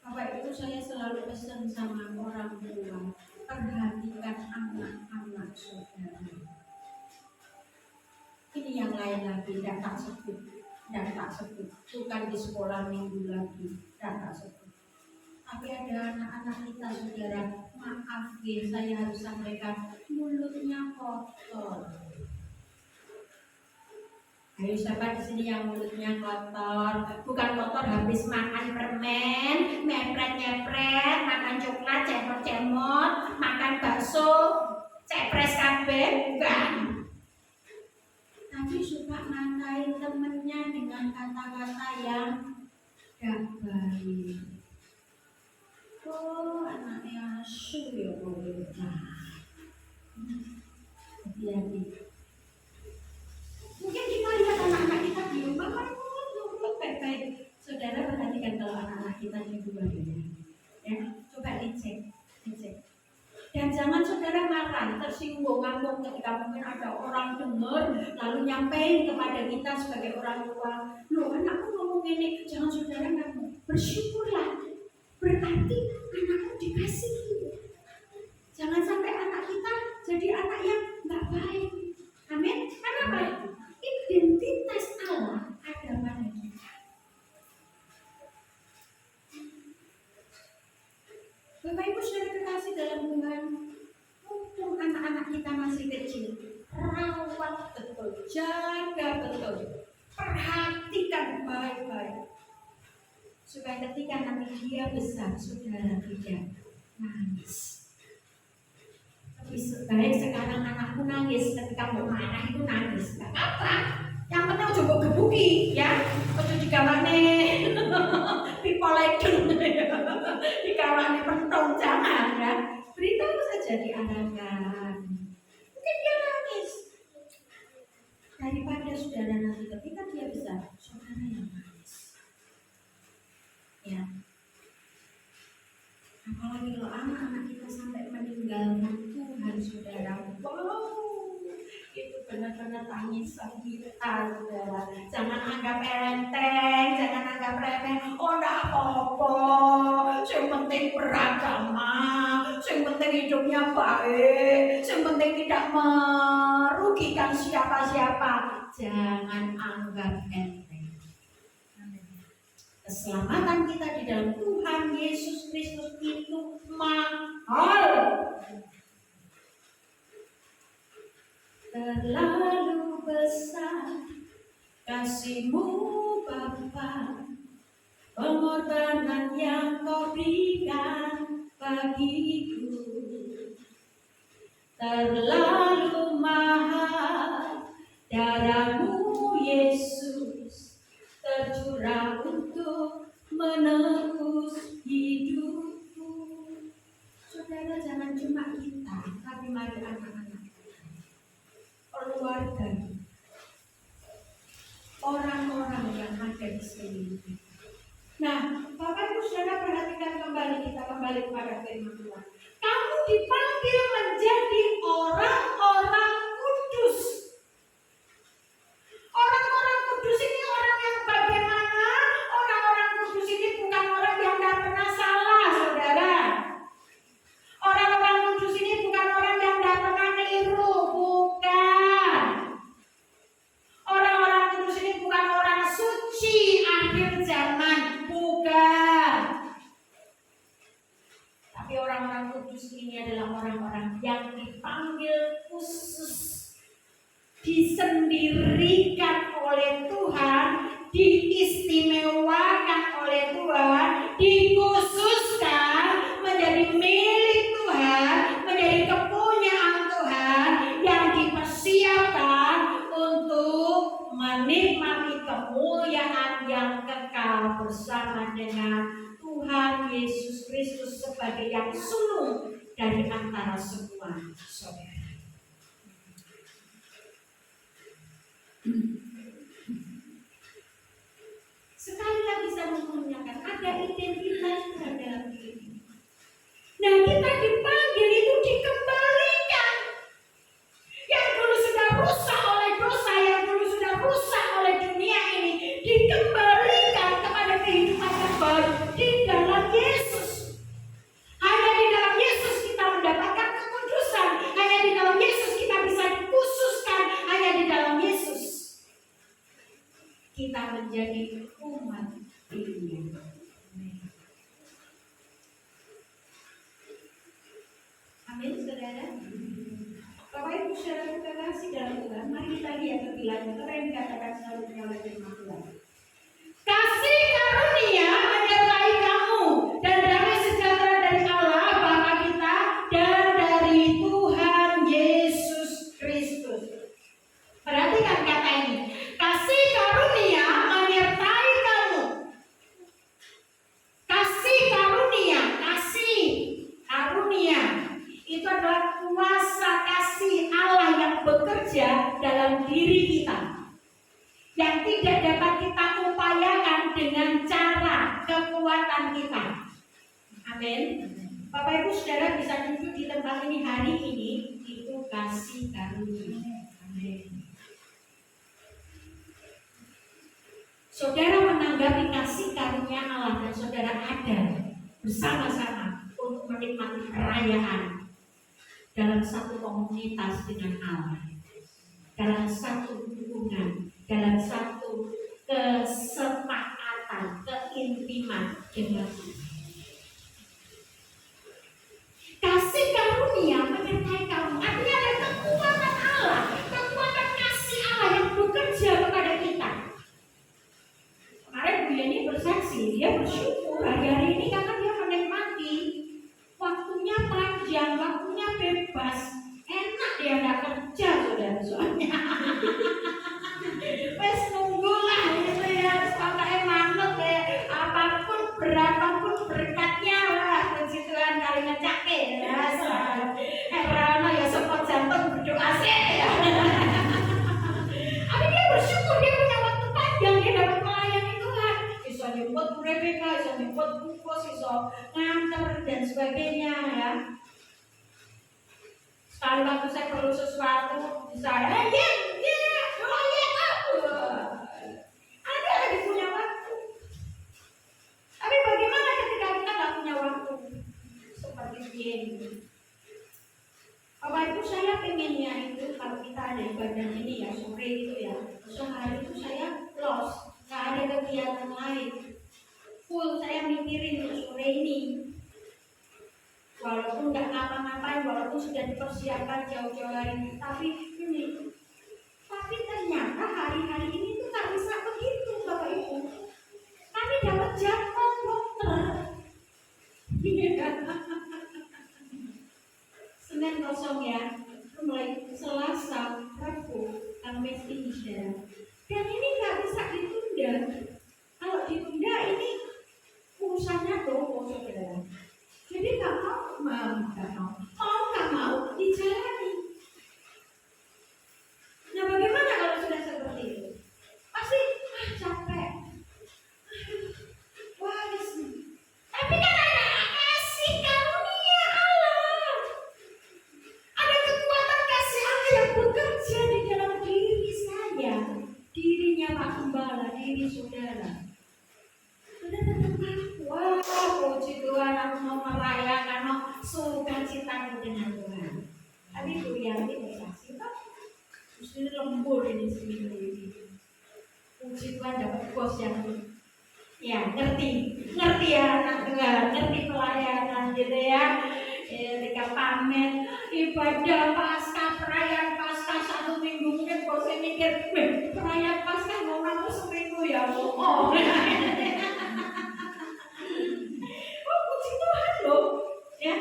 Bapak itu saya selalu pesan sama orang tua, perhatikan anak-anak saudara. Ini yang lain lagi, dan tak sebut. Bukan di sekolah minggu lagi, dan tak sebut. Tapi ada anak-anak kita saudara, maaf ya, saya harus sampaikan, mulutnya kotor. Ayo siapa di sini yang mulutnya kotor? Bukan kotor habis makan permen, nyepret, makan coklat, cemot, makan bakso, cepres kabeh, bukan. Tapi suka ngatain temennya dengan kata-kata yang gak baik. Oh, anaknya asu ya boleh. Hati-hati. Mungkin kita lihat anak-anak kita di rumah, baik-baik. Saudara perhatikan kalau anak-anak kita di rumah ya, coba dicek. Dan jangan saudara marah, tersinggung, ngambung ketika mungkin ada orang dengar, lalu nyampein kepada kita sebagai orang tua, loh anakku ngomong ini, jangan saudara ngambung, bersyukurlah, berarti anakku dikasih. Jangan sampai anak kita jadi anak yang nggak baik. Amin. Kenapa? Identitas Allah ada pada kita. Bapak Ibu sudah kekasih dalam Tuhan, untung anak-anak kita masih kecil, rawat betul, jaga betul, perhatikan baik-baik, supaya ketika nanti dia besar, saudara tidak nangis. Tapi sebaik sekarang anakku nangis, ketika mau marah itu nangis, gak apa-apa. Yang penting coba gebuki, ya, ojo digawane pipoleken, digawane pentong, jangan ya. Beritahu saja diarahkan. Mungkin dia nangis. Daripada saudara nanti ketika dia besar, saudara yang nangis. Ya. Apalagi kalau anak-anak kita sampai meninggalkan Tuhan, saudara, wow, itu benar-benar tangisan kita, saudara. Jangan anggap enteng, jangan anggap remeh. Oh, enggak apa-apa, yang penting beragama, yang penting hidupnya baik, yang penting tidak merugikan siapa-siapa. Jangan anggap enteng. Keselamatan kita di dalam Tuhan Yesus Kristus itu mahal. Terlalu besar kasih-Mu Bapa, pengorbanan yang Kau berikan bagiku. Terlalu mahal darah-Mu Yesus tercurah untuk menebus hidupku. Saudara, jangan cuma kita, tapi mari anak-anak, keluarga, orang-orang yang ada di sini. Nah, Bapak Ibu Saudara perhatikan kita kembali kepada firman Tuhan. Kamu dipanggil menjadi orang-orang kudus. Orang-orang kudus ini orang yang bagaimana? Orang-orang kudus ini bukan orang yang tidak pernah salah, saudara. Orang-orang kudus ini bukan orang yang tidak pernah keliru, bukan. Orang-orang kudus ini bukan orang suci akhir zaman, bukan. Tapi orang-orang kudus ini adalah orang-orang yang dipanggil khusus, disendirikan oleh Tuhan, diistimewakan oleh Tuhan, dikhususkan menjadi milik Tuhan, menjadi kepunyaan Tuhan yang dipersiapkan untuk menikmati kemuliaan yang kekal bersama dengan Tuhan Yesus Kristus sebagai yang sulung dari antara semua saudara. Sekali lagi saya mengingatkan, ada identitas dalam diri. Nah, kita dipanggil itu dikembalikan. Yang dulu sudah rusak oleh dosa, yang dulu sudah rusak oleh dunia ini, dikembalikan kepada kehidupan yang baru di dalam Yesus. Hanya di dalam Yesus kita mendapatkan kekudusan. Hanya di dalam Yesus kita bisa dikhususkan. Hanya di dalam Yesus kita menjadi umat Dia. kasih dalam Tuhan, mari kita lihat lebih lanjut apa yang dikatakan selanjutnya oleh firman Tuhan. Kasih karunia menyertai kamu dan damai sejahtera dari Allah Bapa kita dan dari Tuhan Yesus Kristus. Perhatikan kata ini. Kasih karunia menyertai kamu. Kasih karunia itu adalah kuasa kasih Allah yang bekerja dalam diri kita, yang tidak dapat kita upayakan dengan cara kekuatan kita. Amin. Bapak Ibu Saudara bisa duduk di tempat ini hari ini, itu kasih karunia. Amin. Saudara menanggapi kasih karunia Allah dan saudara ada bersama-sama untuk menikmati perayaan dalam satu komunitas dengan Allah, dalam satu hubungan, dalam satu kesepakatan, keintiman dengan Tuhan. Kasih karunia menyertai kamu, artinya ada kekuatan Allah, kekuatan kasih Allah yang bekerja kepada kita. Kemarin Bu Yeni bersaksi, dia bersyukur hari-hari ini karena dia menikmati waktunya panjang, waktunya bebas, enak dia nggak kerja saudara soalnya. Wes nunggu lah gitu ya, pokoknya manut ya, apapun berapapun berkatnya lah, puji Tuhan kali ngecake ya, Herana ya sempat jantung berdoa sih ya. Tapi dia bersyukur dia punya waktu panjang, dia dapat melayani Tuhan, bisa nyebut Rebeka, bisa nyebut bungkus, bisa nganter dan sebagainya ya. Sekali waktu saya perlu sesuatu, saya ada lagi punya waktu. Tapi bagaimana ketika kita nggak punya waktu seperti ini? Bapak Ibu, saya pengennya itu kalau kita ada ibadah ini ya sore itu ya, sehari itu saya los, nggak ada kegiatan lain, full saya mikirin untuk sore ini. Walaupun nggak ngapa-ngapain, walaupun sudah dipersiapkan jauh-jauh hari, tapi ternyata hari-hari ini tuh nggak bisa begitu, Bapak Ibu. Kami dapat jadwal dokter. Senin kosong ya, mulai Selasa, Rabu, Kamis ini saudara. Dan ini nggak bisa ditunda. Kalau ditunda ini urusannya doang saudara. Jadi nggak mau dijalani. Nah bagaimana kalau sudah seperti itu? Pasti capek. Wah, tapi kan ada kasih karunia Allah. Ada kekuatan kasih Allah yang bekerja di dalam diri saya, dirinya Pak Gembala, diri saudara. Wah, puji Tuhan, aku mau merayakan, mau sukacitaku dengan Tuhan. Tapi Bu Yanti bersaksi, Pak, mesti lembur ini seminggu ini. Puji Tuhan dapat bos yang ya ngerti ya anak Tuhan, ngerti pelayanan gitu ya. Ketika pamen ibadah pasca, perayaan pasca 1 minggu, mungkin bosnya mikir, perayaan pasca mau aku seminggu ya, oh. Puji Tuhan loh, ya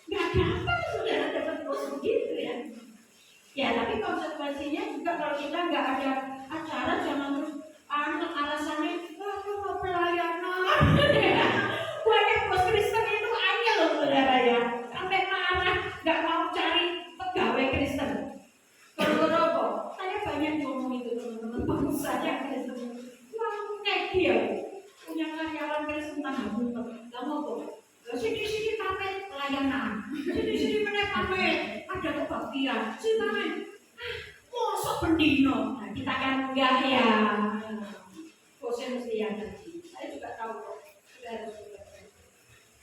nggak gampang saudara dapat bos begitu ya. Ya tapi konsekuensinya juga kalau kita nggak ada acara jangan terus alasannya mau pelayanan. Banyak bos Kristen itu anyel loh saudara ya, sampai marah nggak mau cari pegawai Kristen. Kalau saya banyak ngomong itu teman-teman pengusaha Kristen, wah kayak dia punya karyawan Kristen tanah buntut, nggak mau kok. Sini pakai pelayanan, sini pakai ada kebaktian, sini pakai mosok pendino. Nah, kita kan enggak ya, bosnya mesti yang ngerti. Saya juga tahu kok,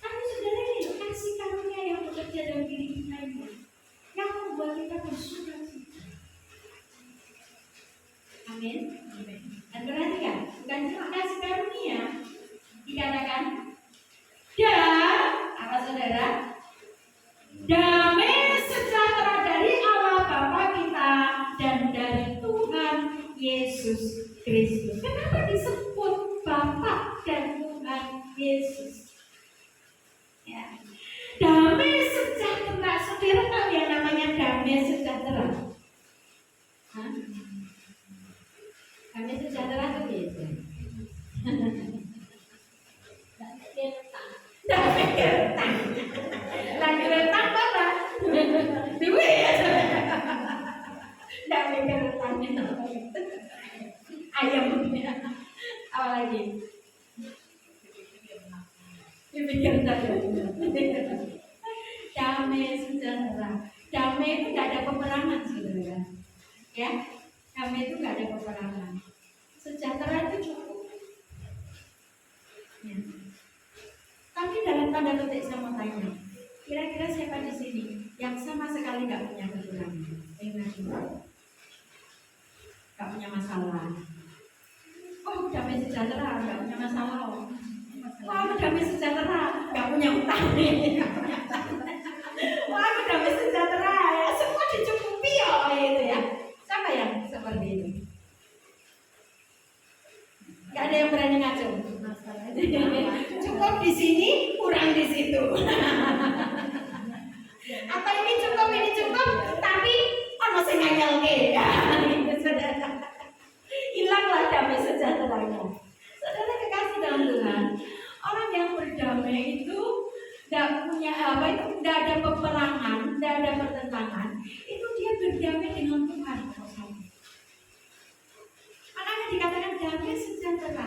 tapi saudara ini kasih karunia yang bekerja dalam diri kita ini, yang membuat kita bersukacita. Amin. Dan perhatikan, bukan cuma kasih karunia, dikatakan dan apa saudara? Damai sejahtera dari Allah Bapa kita Yesus Kristus. Kenapa disebut Bapa dan Tuhan Yesus? Ya. Damai sejahtera, saudara tahu yang namanya damai sejahtera? Hah? Damai sejahtera itu biasa. Damai gertang. Lagi gertang apa? Dua ya. Damai gertang. Ayam. Apa lagi? Dipikir saja. Damai sejahtera. Damai itu nggak ada peperangan, saudara. Ya, damai itu nggak ada peperangan. Sejahtera itu cukup. Ya. Tapi dalam tanda petik saya mau tanya, kira-kira siapa di sini yang sama sekali nggak punya kekurangan? Nggak punya masalah. Oh, damai sejahtera, nggak punya masalah. Wah, damai sejahtera, nggak punya utang. Wah, damai sejahtera, ya semua dicukupi itu ya. Siapa yang seperti itu? Nggak ada yang berani ngaco. Cukup di sini, kurang di situ. Atau ini cukup, tapi ono sing nganyelke. Saudara, hilanglah damai sejahteranya. Saudara kekasih dalam Tuhan, orang yang berdamai itu tidak punya apa itu, tidak ada peperangan, tidak ada pertentangan. Itu dia berdamai dengan Tuhan. Makanya dikatakan damai sejahtera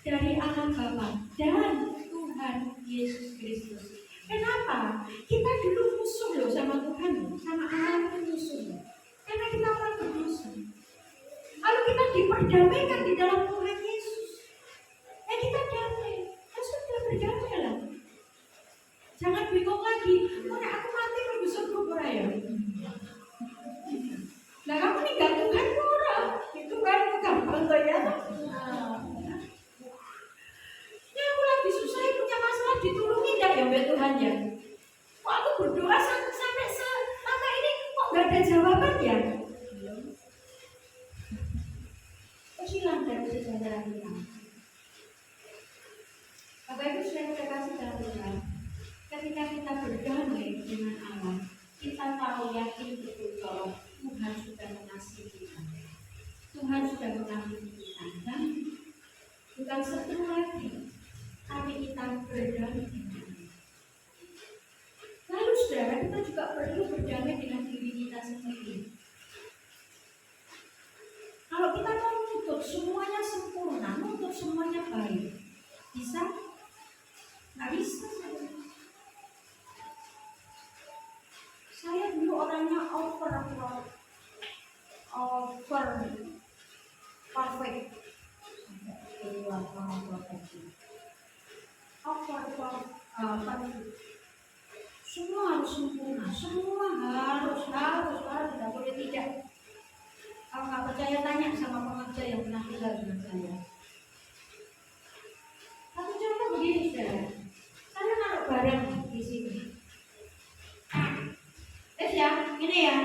dari Allah Bapa dan Tuhan Yesus Kristus. Kenapa? Kita dulu musuh loh sama Tuhan, sama Allah itu musuh. Karena kita orang berdosa. Lalu kita diperdamaikan di dalam Tuhan Yesus. Kita damai. Sudah berdamai lah. Jangan bingung lagi. Mana aku mati berbusur kubur ya. Nah kamu ninggal Tuhan murah. Itu kan gampang tuh ya. Aku lagi susah punya masalah ditulungi enggak ya oleh Tuhan ya. Kok aku berdoa sampai selama ini kok nggak ada jawaban ya? Hilang dari sejahtera kita. Bapak Ibu sudah kasih dalam Tuhan. Ketika kita berdamai dengan Allah, kita tahu yakin betul bahwa Tuhan sudah mengasihi kita. Tuhan sudah mengasihi kita dan bukan satu lagi, tapi kita berdamai dengan Allah. Lalu saudara, kita juga perlu berdamai dengan diri kita sendiri. Kalau kita mau menuntut semuanya sempurna, menuntut semuanya baik, bisa? Nggak bisa. Saya dulu orangnya over perfect. Semua harus sempurna, semua harus tidak boleh tidak. Kalau nggak percaya tanya sama pengerja yang pernah tinggal dengan saya. Satu contoh begini saudara, saya naruh barang di sini. Ya, ini ya.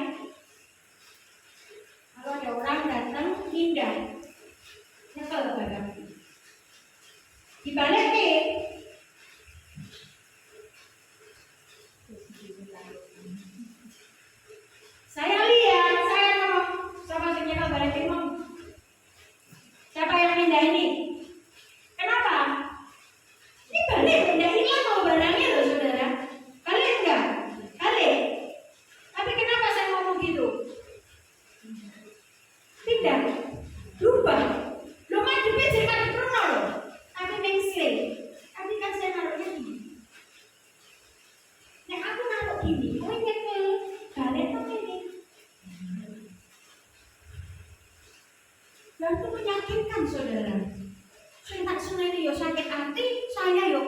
Kalau ada orang datang pindah, nyekel barang. Dibalikin. Saya lihat, saya ngomong sama si nyekel balikin ngomong. Siapa yang pindah ini? Kenapa? Ini balik, pindah hilang mau barangnya loh saudara. Balik enggak? Balik. Tapi kenapa saya ngomong gitu? Pindah, berubah. Lo madepnya jadi madep Bruno loh. Tapi mengsel. Tapi kan saya naruhnya gini. Nah aku naruh gini, mau nyekel balik tuh ini. Dan itu menyakitkan saudara. Saya tak seneni yo sakit hati, saya yo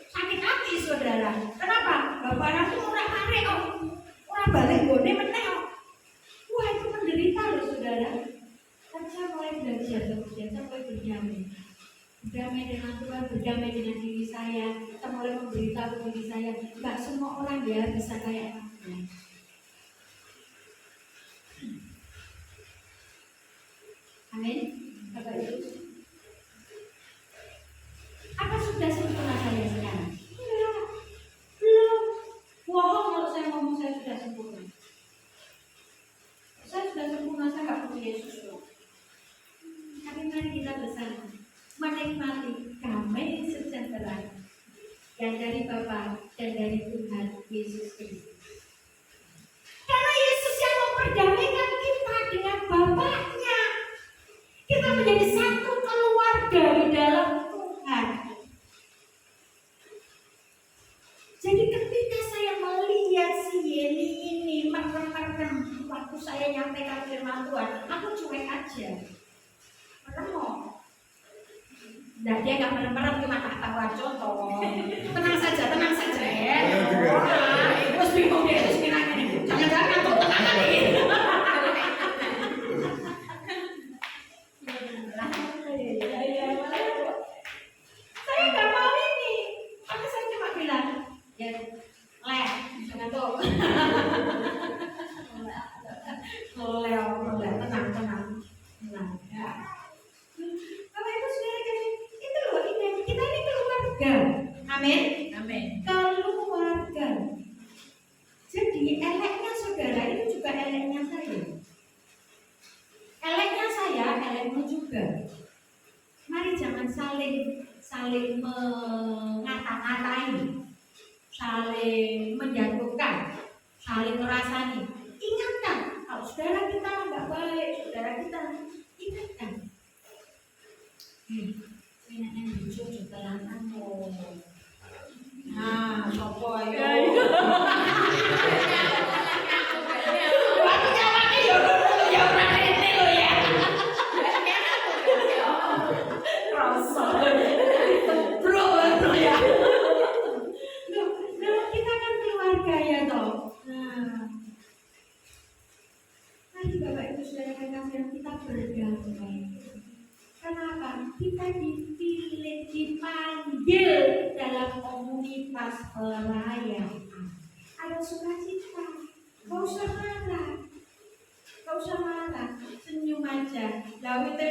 sakit hati saudara. Kenapa? Bapak anakku ora arek kok. Ora balik gone meneh kok. Wah itu menderita loh saudara. Kan saya mulai belajar kemudian saya mulai berdamai. Berdamai dengan Tuhan, berdamai dengan diri saya. Kita mulai memberitahu diri saya, enggak semua orang ya bisa kayak aku. Amin. mari kita bersama menikmati damai sejahtera yang dari Bapa dan dari Tuhan Yesus Kristus. Karena Yesus yang memperdamaikan kita dengan Bapaknya. Kita menjadi satu keluarga di dalam Tuhan. Jadi ketika saya melihat si Yeni ini merem-merem waktu saya nyampaikan firman Tuhan, aku cuek aja. Merem. Nah, dia nggak merem-merem, cuma ketawa contoh. Tenang saja ya. Terus bingung dia, terus nanya nih, jangan-jangan tuh tenang nih. Saya nggak mau ini, maka saya cuma bilang, ya, jangan tuh. Tenang. Ya. Bapak Ibu Saudara, itu loh, kita ini keluarga. Amin. Keluarga. Jadi eleknya saudara itu juga eleknya saya. Eleknya saya, elekmu juga. Mari jangan saling mengata-ngatai, saling menjatuhkan, saling merasani. Ingatkan, kalau saudara kita nggak baik, saudara kita ingatkan. Enaknya lucu juga lantanmu. Nah, sopo ayo. Aku nyawanya ya orang ini lo ya. Rasa. Bro ya. Loh, kita kan keluarga ya toh. Nah. Mari Bapak Ibu Saudara kekasih, kita berdamai. Kenapa? Kita dipilih, dipanggil dalam komunitas perayaan. Ada sukacita, gak usah marah, senyum aja. Lalu itu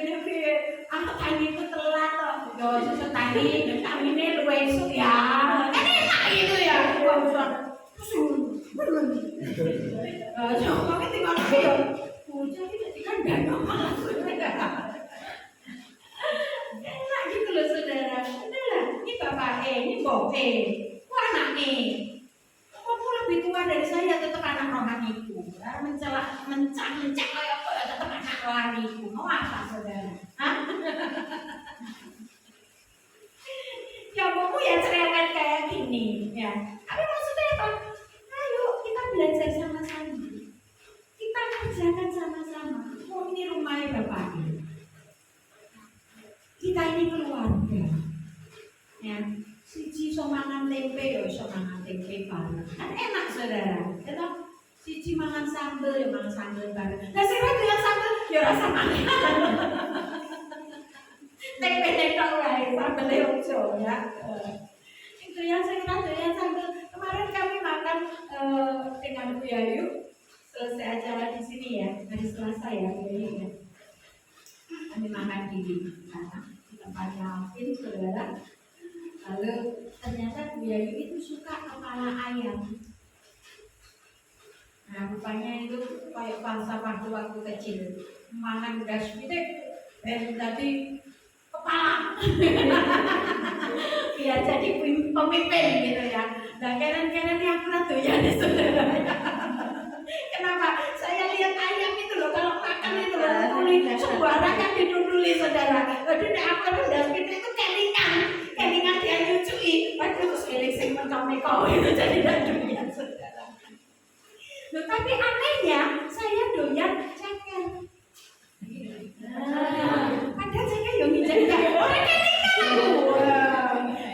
anak tani itu telat loh. Gak usah tani, kami ini lu esok ya. Kan enak gitu ya. Gak usah. Coba kita ngomong ya. Hujan kita kan danau malah. Enak gitu loh saudara. Udahlah, ini bapak ini mbok kok anak kamu lebih tua dari saya, tetap anak rohaniku. Mencak kayak apa, tetap anak rohaniku. Mau apa saudara? Hah? Ya mau ya cerewet kayak gini ya. Tapi maksudnya apa? Ayo kita belajar sama-sama. Kita kerjakan sama-sama. Oh ini rumahnya bapak. Kita ini keluarga, ya. Siji somangan tempe, yo somangan tempe bareng. Kan enak saudara, ya toh. Siji mangan sambel, yo mangan sambel bareng. Nah sing yang sambel, yo rasa mangan. Tempe tok wae, sambel ojo ya. Itu yang saya yang sambel. Kemarin kami makan dengan Bu Yayu, selesai acara di sini ya, hari Selasa ya, Bu Yayu ya. Kami makan di tempatnya Alvin, saudara. Lalu ternyata Bu Yayu itu suka kepala ayam. Nah rupanya itu kayak bangsa waktu kecil. Makan udah sedikit, tadi kepala. Biar jadi pemimpin gitu ya. Nah kanan-kanan yang pernah tuh ya saudara. Kenapa? Saya lihat ayam itu loh, kalau makan itu loh, kulit sembarangan diduduli saudara. Jadi apa udah gitu itu kelingan dia nyucui. Waduh terus sing mencong-mekong itu jadi doyan saudara. Loh tapi anehnya saya doyan ceker. Ada ceker yang nginjek. Orang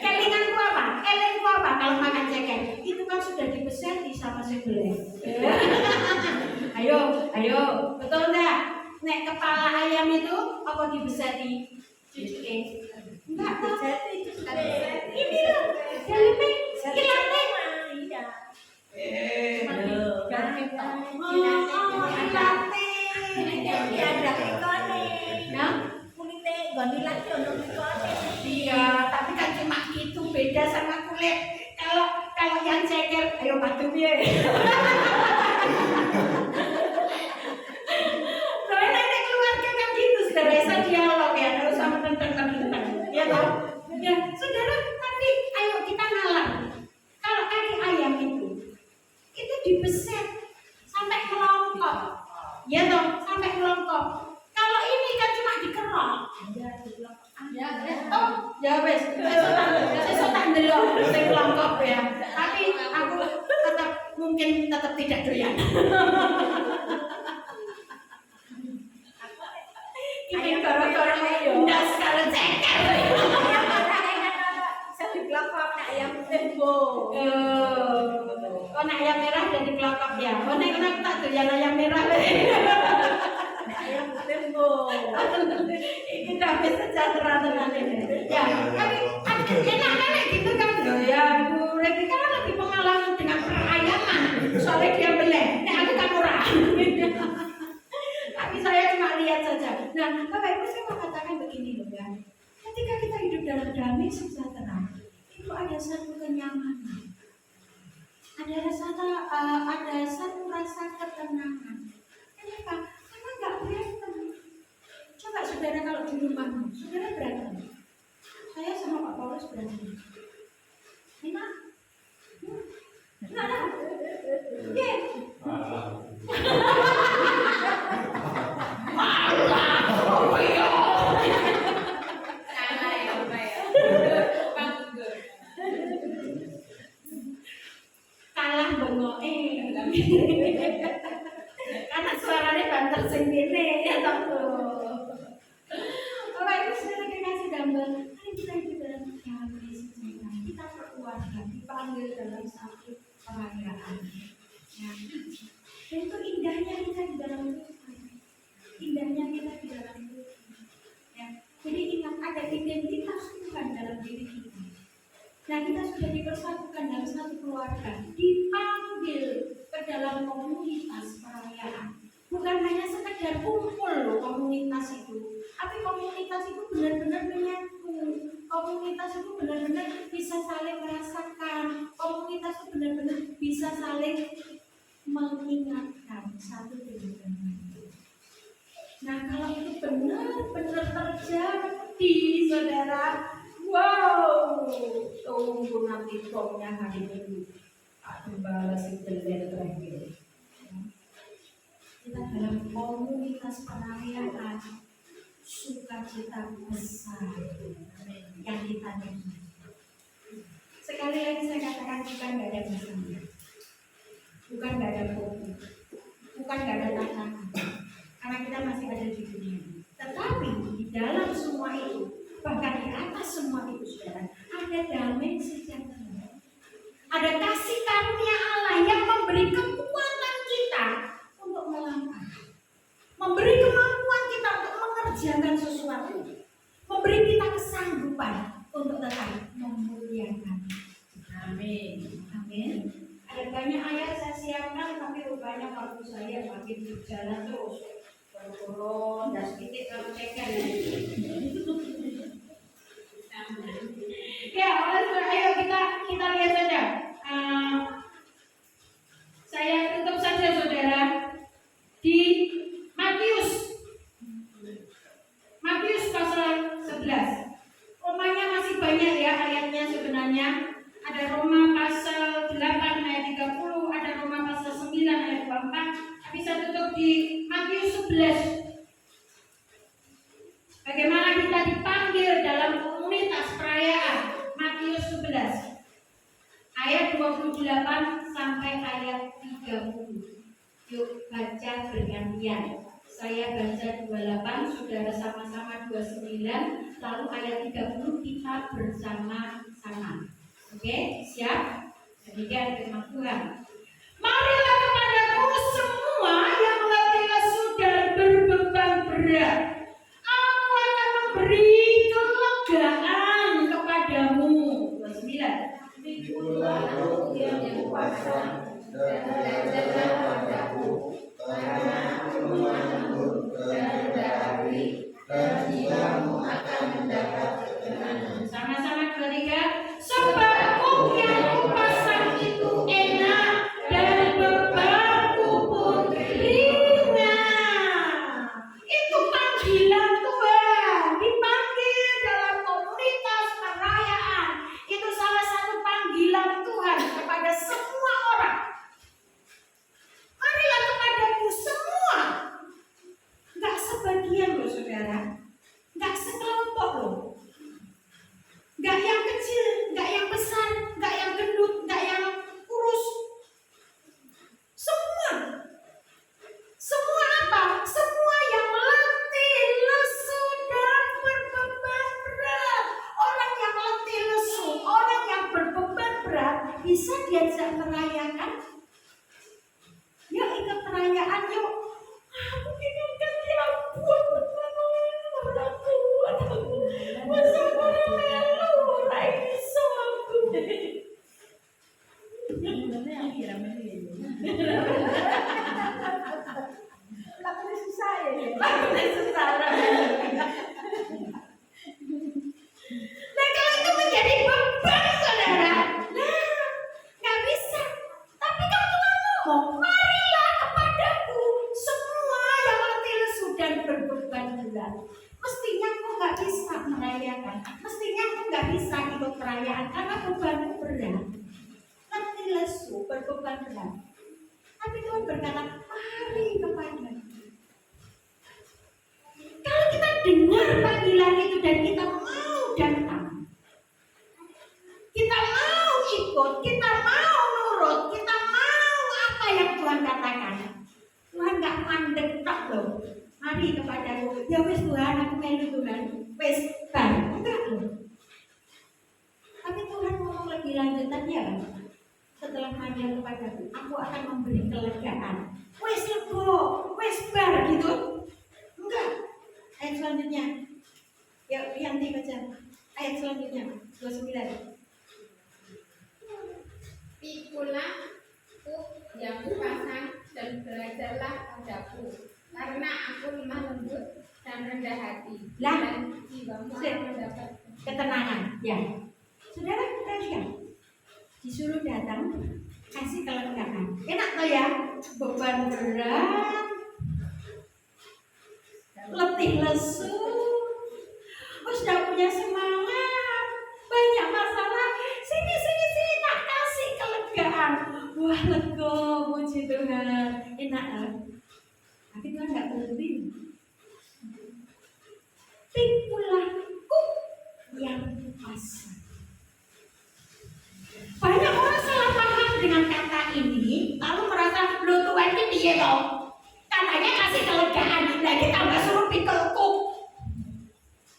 kelinganku apa? Elengku apa kalau makan ceker? Itu kan sudah dibeseti sama sebelah. Ayo, betul enggak? Nek kepala ayam itu apa dibeseti? Cucuke. Enggak tahu. Ini loh, dalamnya kilate. Iya, tapi kan cuma itu beda sama kulit. Kalau yang ceker, ayo batu piye. Soalnya nenek keluarga kan gitu, sudah biasa dialog ya, terus saudara, tapi ayo kita ngalah. Kalau kaki ayam itu dibeset sampai melongkok, ya dong, sampai melongkok. Kalau ini kan cuma dikerok. Oh, ya wes, saya tak delok, saya melongkok ya. Tapi aku tetap tidak doyan. Ini gara-gara ndas karo ceker. Saya dikelopok ayam tembo. Oh, ayam merah jadi kelopok ya. Oh, nek tak doyan ayam merah. Ayam tembo. Ini tapi sejahtera tenan ini. Ya, tapi enak kan gitu kan. Ya, Bu Reki kan lebih pengalaman dengan perayaman. Soalnya dia beleh. Nek aku kan murah. Tapi saya cuma lihat saja. Nah, Bapak Ibu saya mau katakan begini loh ya. Ketika kita hidup dalam damai sejahtera, itu ada satu kenyamanan. Ada satu rasa ketenangan. Kenapa? Karena nggak berantem. Coba saudara kalau di rumahmu, saudara berantem. Saya sama Pak Paulus berantem. Enak? Enak lah. Iya. Kalah bengok karena suaranya banter sendiri ya toh. Bapak Ibu saya lagi kasih gambar. Mari kita hidup dalam damai sejahtera. Kita perkeluarga dipanggil dalam satu perayaan. Ya. Dan itu indahnya kita di dalam Tuhan. Indahnya kita di dalam Tuhan. Ya. Jadi ingat ada identitas Tuhan dalam diri kita. Nah, kita sudah dipersatukan dalam satu keluarga, dipanggil ke dalam komunitas perayaan. Bukan hanya sekedar kumpul loh komunitas itu, tapi komunitas itu benar-benar menyatu. Komunitas itu benar-benar bisa saling merasakan. Komunitas itu benar-benar bisa saling mengingatkan satu dengan lain. Nah, kalau itu benar-benar terjadi, saudara, wow, tunggu nanti bomnya hari ini. Aku balas itu terakhir. Kita dalam komunitas perayaan sukacita besar yang kita nikmati. Sekali lagi saya katakan bukan nggak ada masalah, bukan nggak ada kopi, bukan nggak ada tantangan, karena kita masih ada di dunia. Tetapi di dalam semua itu, bahkan di atas semua itu, saudara, ada damai sejahtera. Ada kasih karunia Allah yang memberi kekuatan kita untuk melangkah, memberi kemampuan kita untuk mengerjakan sesuatu, memberi kita kesanggupan untuk tetap memuliakan. Amin. Amin. Ada banyak ayat saya siapkan, tapi rupanya waktu saya makin berjalan terus. Turun dan sedikit kalau cekan. Ya, ayo kita lihat saja. Saya tutup saja, saudara, di Matius pasal 11. Romanya masih banyak ya ayatnya sebenarnya. Ada Roma pasal 8 ayat 30, ada Roma pasal 9 ayat 24. Tapi saya tutup di Matius 11. Bagaimana kita dipanggil dalam komunitas perayaan. Matius 11 ayat 28 sampai ayat 30. Yuk baca bergantian. Saya baca 28, saudara sama-sama 29, lalu ayat 30 kita bersama-sama. Oke, siap? Demikian firman Tuhan. Marilah kepadaku semua yang letih lesu dan berbeban berat. Aku akan memberi kelegaan kepadamu. 29. Ikulah roh yang kuasa dan belajarlah padaku, karena aku lembut dan rendah hati, dan jiwamu akan mendapat ketenangan. Sama-sama 2, 3. Sebab roh yang kupasang itu enak dan bebanku pun ringan. Itu panggilan Tuhan, dipanggil dalam komunitas perayaan bisa diajak merayakan? Yuk ikut perayaan yuk. Aku pengen ganti rambut, aku masa aku melu, rai bisa aku. Lakunya susah ya. Lakunya susah. Nah kalau itu menjadi beban saudara, nah nggak bisa. Tapi kalau Tuhan ngomong, marilah kepadaku semua yang letih lesu dan berbeban berat. Mestinya kau nggak bisa merayakan, mestinya kau nggak bisa ikut perayaan karena bebanmu berat, letih lesu, berbeban berat. Tapi Tuhan berkata, mari kepadaku. Kalau kita dengar panggilan itu dan kita mau datang, kita mau ikut, kita mau nurut, kita mau apa yang Tuhan katakan. Tuhan gak mandek tak loh. Mari kepadaku. Ya wis Tuhan, aku melu Tuhan. Wis bar, enggak loh. Tapi Tuhan ngomong lebih lanjutannya kan. Setelah manggil kepadaku, aku akan memberi kelegaan. Wis lego, wis bar gitu. Enggak. Ayat selanjutnya. Ya, Yanti baca. Ayat selanjutnya 29. Pikulah kuk yang kupasang dan belajarlah padaku, karena aku lemah lembut dan rendah hati, Lah, dan jiwamu akan mendapat ketenangan. Ya, saudara perhatikan. Disuruh datang, kasih kelegaan. Enak tuh ya, beban berat, letih lesu, sudah punya semangat, banyak masalah. Sini tak kasih kelegaan. Wah lega, puji Tuhan, enak kan? Tapi Tuhan nggak berhenti. Pikulah kuk yang pasang. Banyak orang salah paham dengan kata ini, lalu merasa lo Tuhan ini dia loh. Katanya kasih kelegaan, lagi tambah suruh pikul kuk.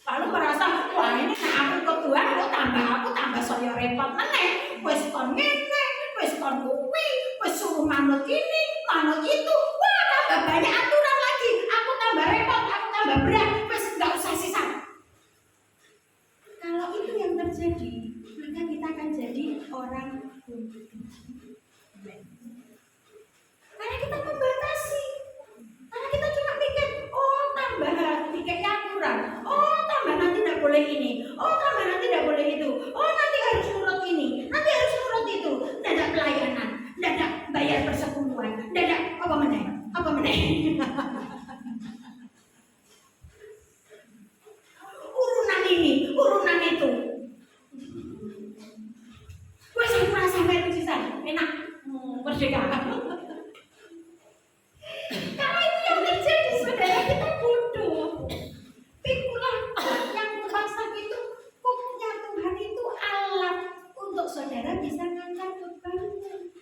Lalu merasa wah ini nah aku ke Tuhan, aku tambah soyo repot meneh. Wes kon ngene, wes kon kuwi, wes suruh manut ini, manut itu. Wah tambah banyak aturan lagi. Aku tambah repot, aku tambah berat. Wes nggak usah sisa. Kalau itu yang terjadi, maka kita akan jadi orang bodoh. Karena kita membatasi. Karena kita cuma pikir, oh tambah tiketnya kurang, oh tambah nanti tidak boleh ini, oh tambah nanti tidak boleh itu, oh nanti harus nurut ini, nanti harus nurut itu, tidak ada pelayanan, tidak ada bayar persepuluhan, tidak ada apa meneh. Urunan ini, urunan itu. Gue sampai sampai itu sisa, enak, merdeka. Karena itu yang terjadi saudara, kita bodoh. Pikulah yang kupasang itu, kuknya Tuhan itu alat untuk saudara bisa ngangkat bebanmu.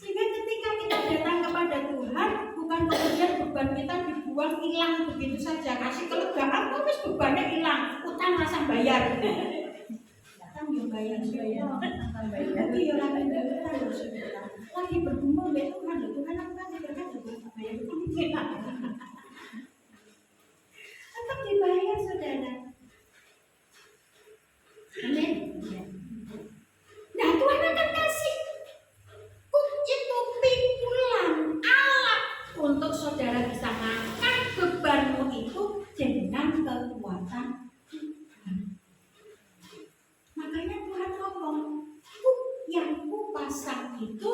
Sehingga ketika kita datang kepada Tuhan, bukan kemudian beban kita dibuang hilang begitu saja. Kasih kelegaan, terus bebannya hilang, utang rasa bayar. Utang yang bayar. Tapi ya lagi utang saudara. Lagi bergumul dengan Tuhan, Tuhan aku kan berkata bayar utang kita. Tetap dibayar saudara. Amin. Nah Tuhan akan kasih itu pikulan alat untuk saudara bisa mengangkat bebanmu itu dengan kekuatan Tuhan. Makanya Tuhan ngomong, kuk yang kupasang itu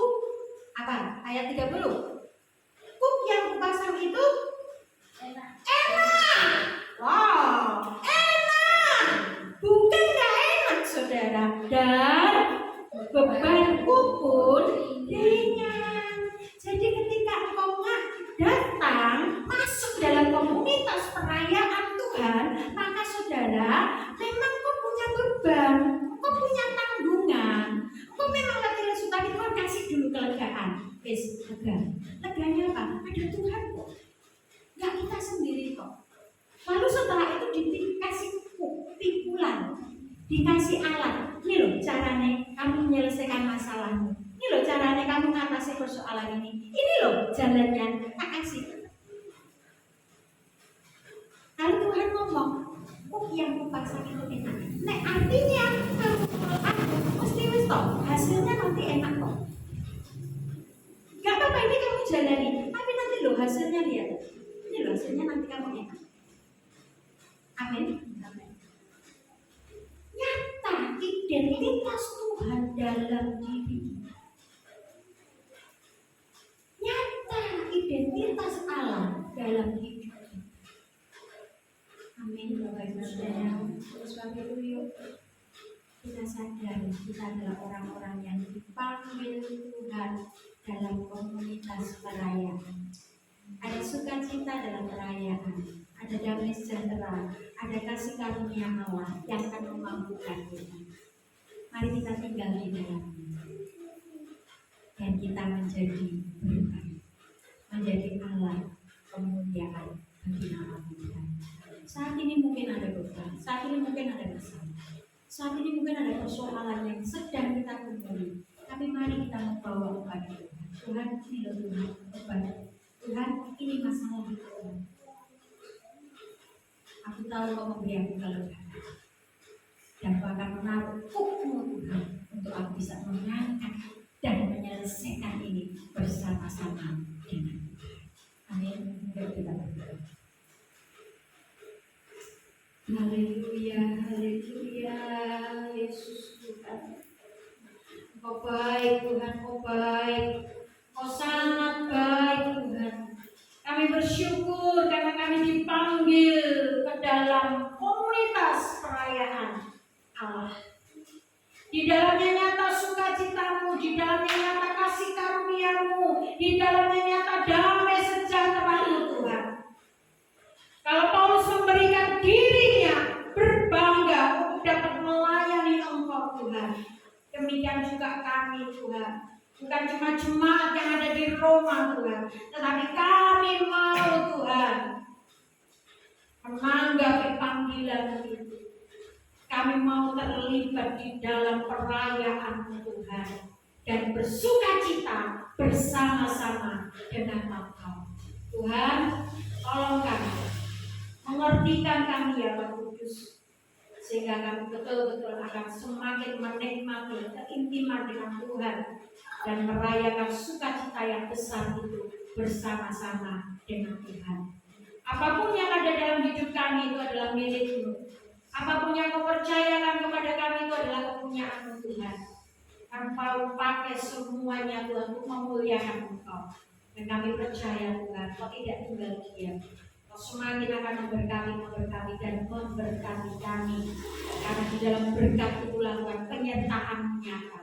apa? Ayat 30. Kuk yang kupasang itu enak. Wow, enak. Bukan gak enak saudara. Dan bebanku pun ringan. Jadi ketika engkau datang masuk dalam komunitas perayaan Tuhan, maka saudara memang kau punya beban, kau punya tanggungan, kau memang letih lesu. Tapi Tuhan kasih dulu kelegaan. Lega. Leganya apa? Ada Tuhan kok. Gak kita sendiri kok. Lalu setelah itu dikasih pikulan, dikasih alat. Ini loh caranya kamu menyelesaikan masalahmu. Ini loh caranya kamu mengatasi persoalan ini. Ini loh jalannya, tak kasih. Lalu Tuhan ngomong, yang kupaksa itu enak. Nah, artinya kalau menurut aku mesti wis toh, hasilnya nanti enak kok. Gak apa-apa ini kamu jalani, tapi nanti loh hasilnya lihat. Ini loh hasilnya nanti kamu enak. Amin. Amin. Nyata identitas Tuhan dalam diri. Nyata identitas Allah dalam hidup. Amin, Bapak Ibu Saudara. Terus Bapak Ibu yuk kita sadar kita adalah orang-orang yang dipanggil Tuhan dalam komunitas perayaan. Ada sukacita dalam perayaan, ada damai sejahtera, ada kasih karunia Allah yang akan memampukan kita. Mari kita tinggal di dalamnya dan kita menjadi berkat, menjadi Allah kemuliaan bagi nama Tuhan. Saat ini mungkin ada beban, saat ini mungkin ada masalah, saat ini mungkin ada persoalan yang sedang kita temui. Tapi mari kita membawa kepada Tuhan. Tuhan, ini loh Tuhan, beban. Tuhan, ini masalah Tuhan. Aku tahu kau memberi aku kelegaan dan bahkan menaruhmu Tuhan untuk aku bisa mengangkat dan menyelesaikan ini bersama-sama dengan Tuhan. Amin. Mari kita berdoa. Haleluya, haleluya, Yesus Tuhan. Kau baik Tuhan, Kau baik, Kau sangat baik Tuhan. Kami bersyukur karena kami dipanggil ke dalam komunitas perayaan Allah. Di dalamnya nyata sukacitamu, di dalamnya nyata kasih karuniamu, di dalamnya nyata damai sejahtera-Mu Tuhan. Kalau Paulus memberikan dirinya berbangga untuk dapat melayani Engkau Tuhan, demikian juga kami Tuhan. Bukan cuma jemaat yang ada di Roma Tuhan, tetapi kami mau Tuhan menanggapi panggilan itu. Kami mau terlibat di dalam perayaan Tuhan dan bersukacita bersama-sama dengan Engkau. Tuhan, tolong kami, mengertikan kami ya Roh Kudus, sehingga kami betul-betul akan semakin menikmati keintiman dengan Tuhan dan merayakan sukacita yang besar itu bersama-sama dengan Tuhan. Apapun yang ada dalam hidup kami itu adalah milik-Mu. Apapun yang Kau percayakan kepada kami itu adalah kepunyaan-Mu Tuhan. Kau pakai semuanya Tuhan untuk memuliakan Engkau. Dan kami percaya Tuhan, Kau tidak tinggal diam. Kau semakin akan memberkati dan memberkati kami. Karena di dalam berkat itulah Tuhan penyertaan nyata.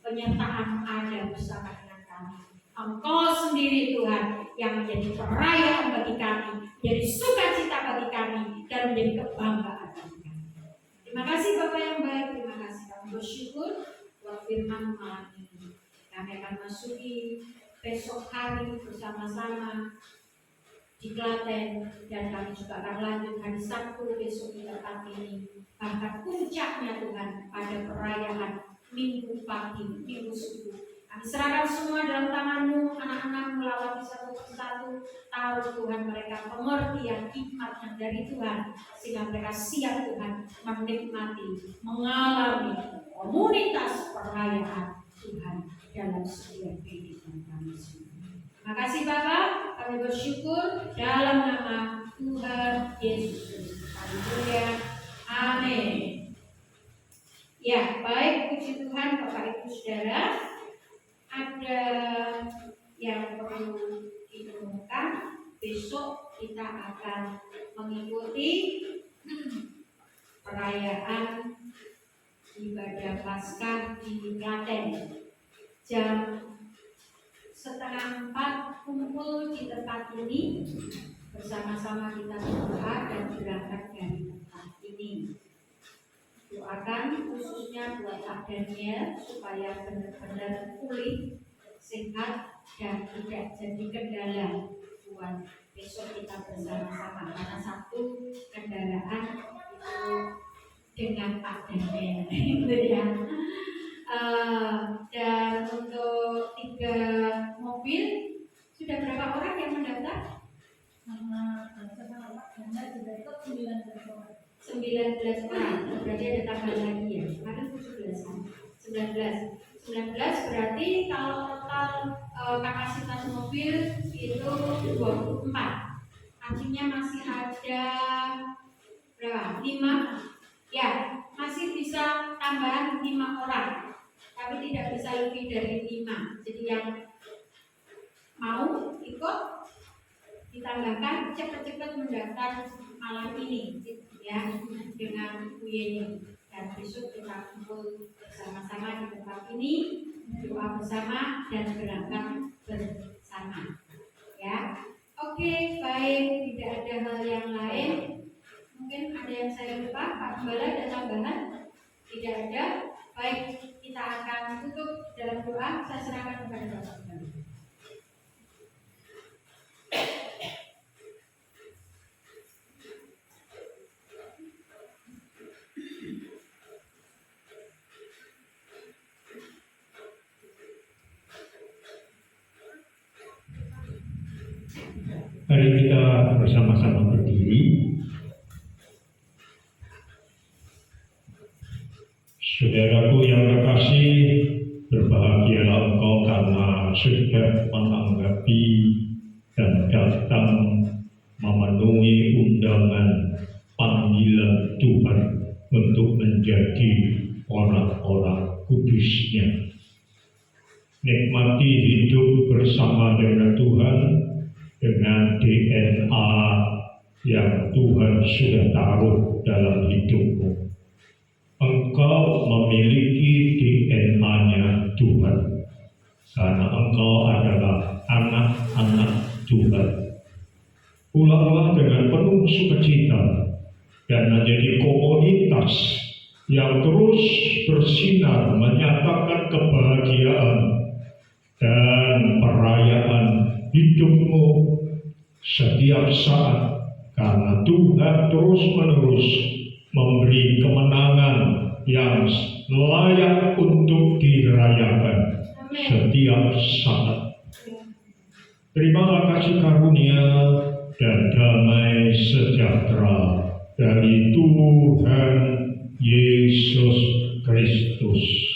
Penyertaan ada bersama dengan kami. Engkau sendiri Tuhan yang menjadi perayaan bagi kami, menjadi sukacita bagi kami, dan menjadi kebanggaan bagi kami. Terima kasih Bapak yang baik, terima kasih. Kami bersyukur buat firman malam ini. Kami akan masuki besok hari bersama-sama di Klaten, dan kami juga akan lanjut hari Sabtu besok di tempat ini. Bahkan puncaknya Tuhan pada perayaan Minggu pagi, Minggu subuh. Kami serahkan semua dalam tangan-Mu, anak-anak melawati satu persatu. Tahu Tuhan mereka pengertian hikmat yang dari Tuhan, sehingga mereka siap Tuhan menikmati, mengalami komunitas perayaan Tuhan dalam setiap kehidupan kami semua. Terima kasih Bapak, kami bersyukur dalam nama Tuhan Yesus Kristus. Haleluya, amin. Ya, baik, puji Tuhan Bapak Ibu Saudara. Ada yang perlu diumumkan, besok kita akan mengikuti perayaan ibadah Paskah di Klaten. Jam 3:30 kumpul di tempat ini, bersama-sama kita berdoa dan berangkat dari tempat ini. Doakan khususnya buat Pak Daniel supaya benar-benar pulih, sehat, dan tidak jadi kendala buat besok kita bersama-sama. Karena satu kendaraan itu dengan Pak Daniel, gitu ya. Dan untuk 3 mobil, sudah berapa orang yang mendaftar? 19 orang. Berarti ada tambahan lagi ya. Kemarin 17 kan? 19 berarti kalau total kapasitas mobil itu 24. Artinya masih ada berapa? 5. Ya, masih bisa tambahan 5 orang. Tapi tidak bisa lebih dari 5. Jadi yang mau ikut ditambahkan cepat-cepat mendaftar malam ini ya dengan UYN, dan besok kita kumpul bersama-sama di tempat ini, doa bersama dan berangkat bersama ya. Oke, baik, tidak ada hal yang lain. Mungkin ada yang saya lupa, Pak Gembala, ada tambahan? Tidak ada. Baik, kita akan tutup dalam doa. Saya serahkan kepada Bapak Gembala. Mari kita bersama-sama berdiri. Saudaraku yang terkasih, berbahagialah engkau karena sudah menanggapi dan datang memenuhi undangan panggilan Tuhan untuk menjadi orang-orang kudus-Nya. Nikmati hidup bersama dengan Tuhan dengan DNA yang Tuhan sudah taruh dalam hidupmu. Engkau memiliki DNA-nya Tuhan karena engkau adalah anak-anak Tuhan. Pulanglah dengan penuh sukacita dan menjadi komunitas yang terus bersinar menyatakan kebahagiaan dan perayaan hidupmu setiap saat, karena Tuhan terus-menerus memberi kemenangan yang layak untuk dirayakan setiap saat. Terimalah kasih karunia dan damai sejahtera dari Tuhan Yesus Kristus.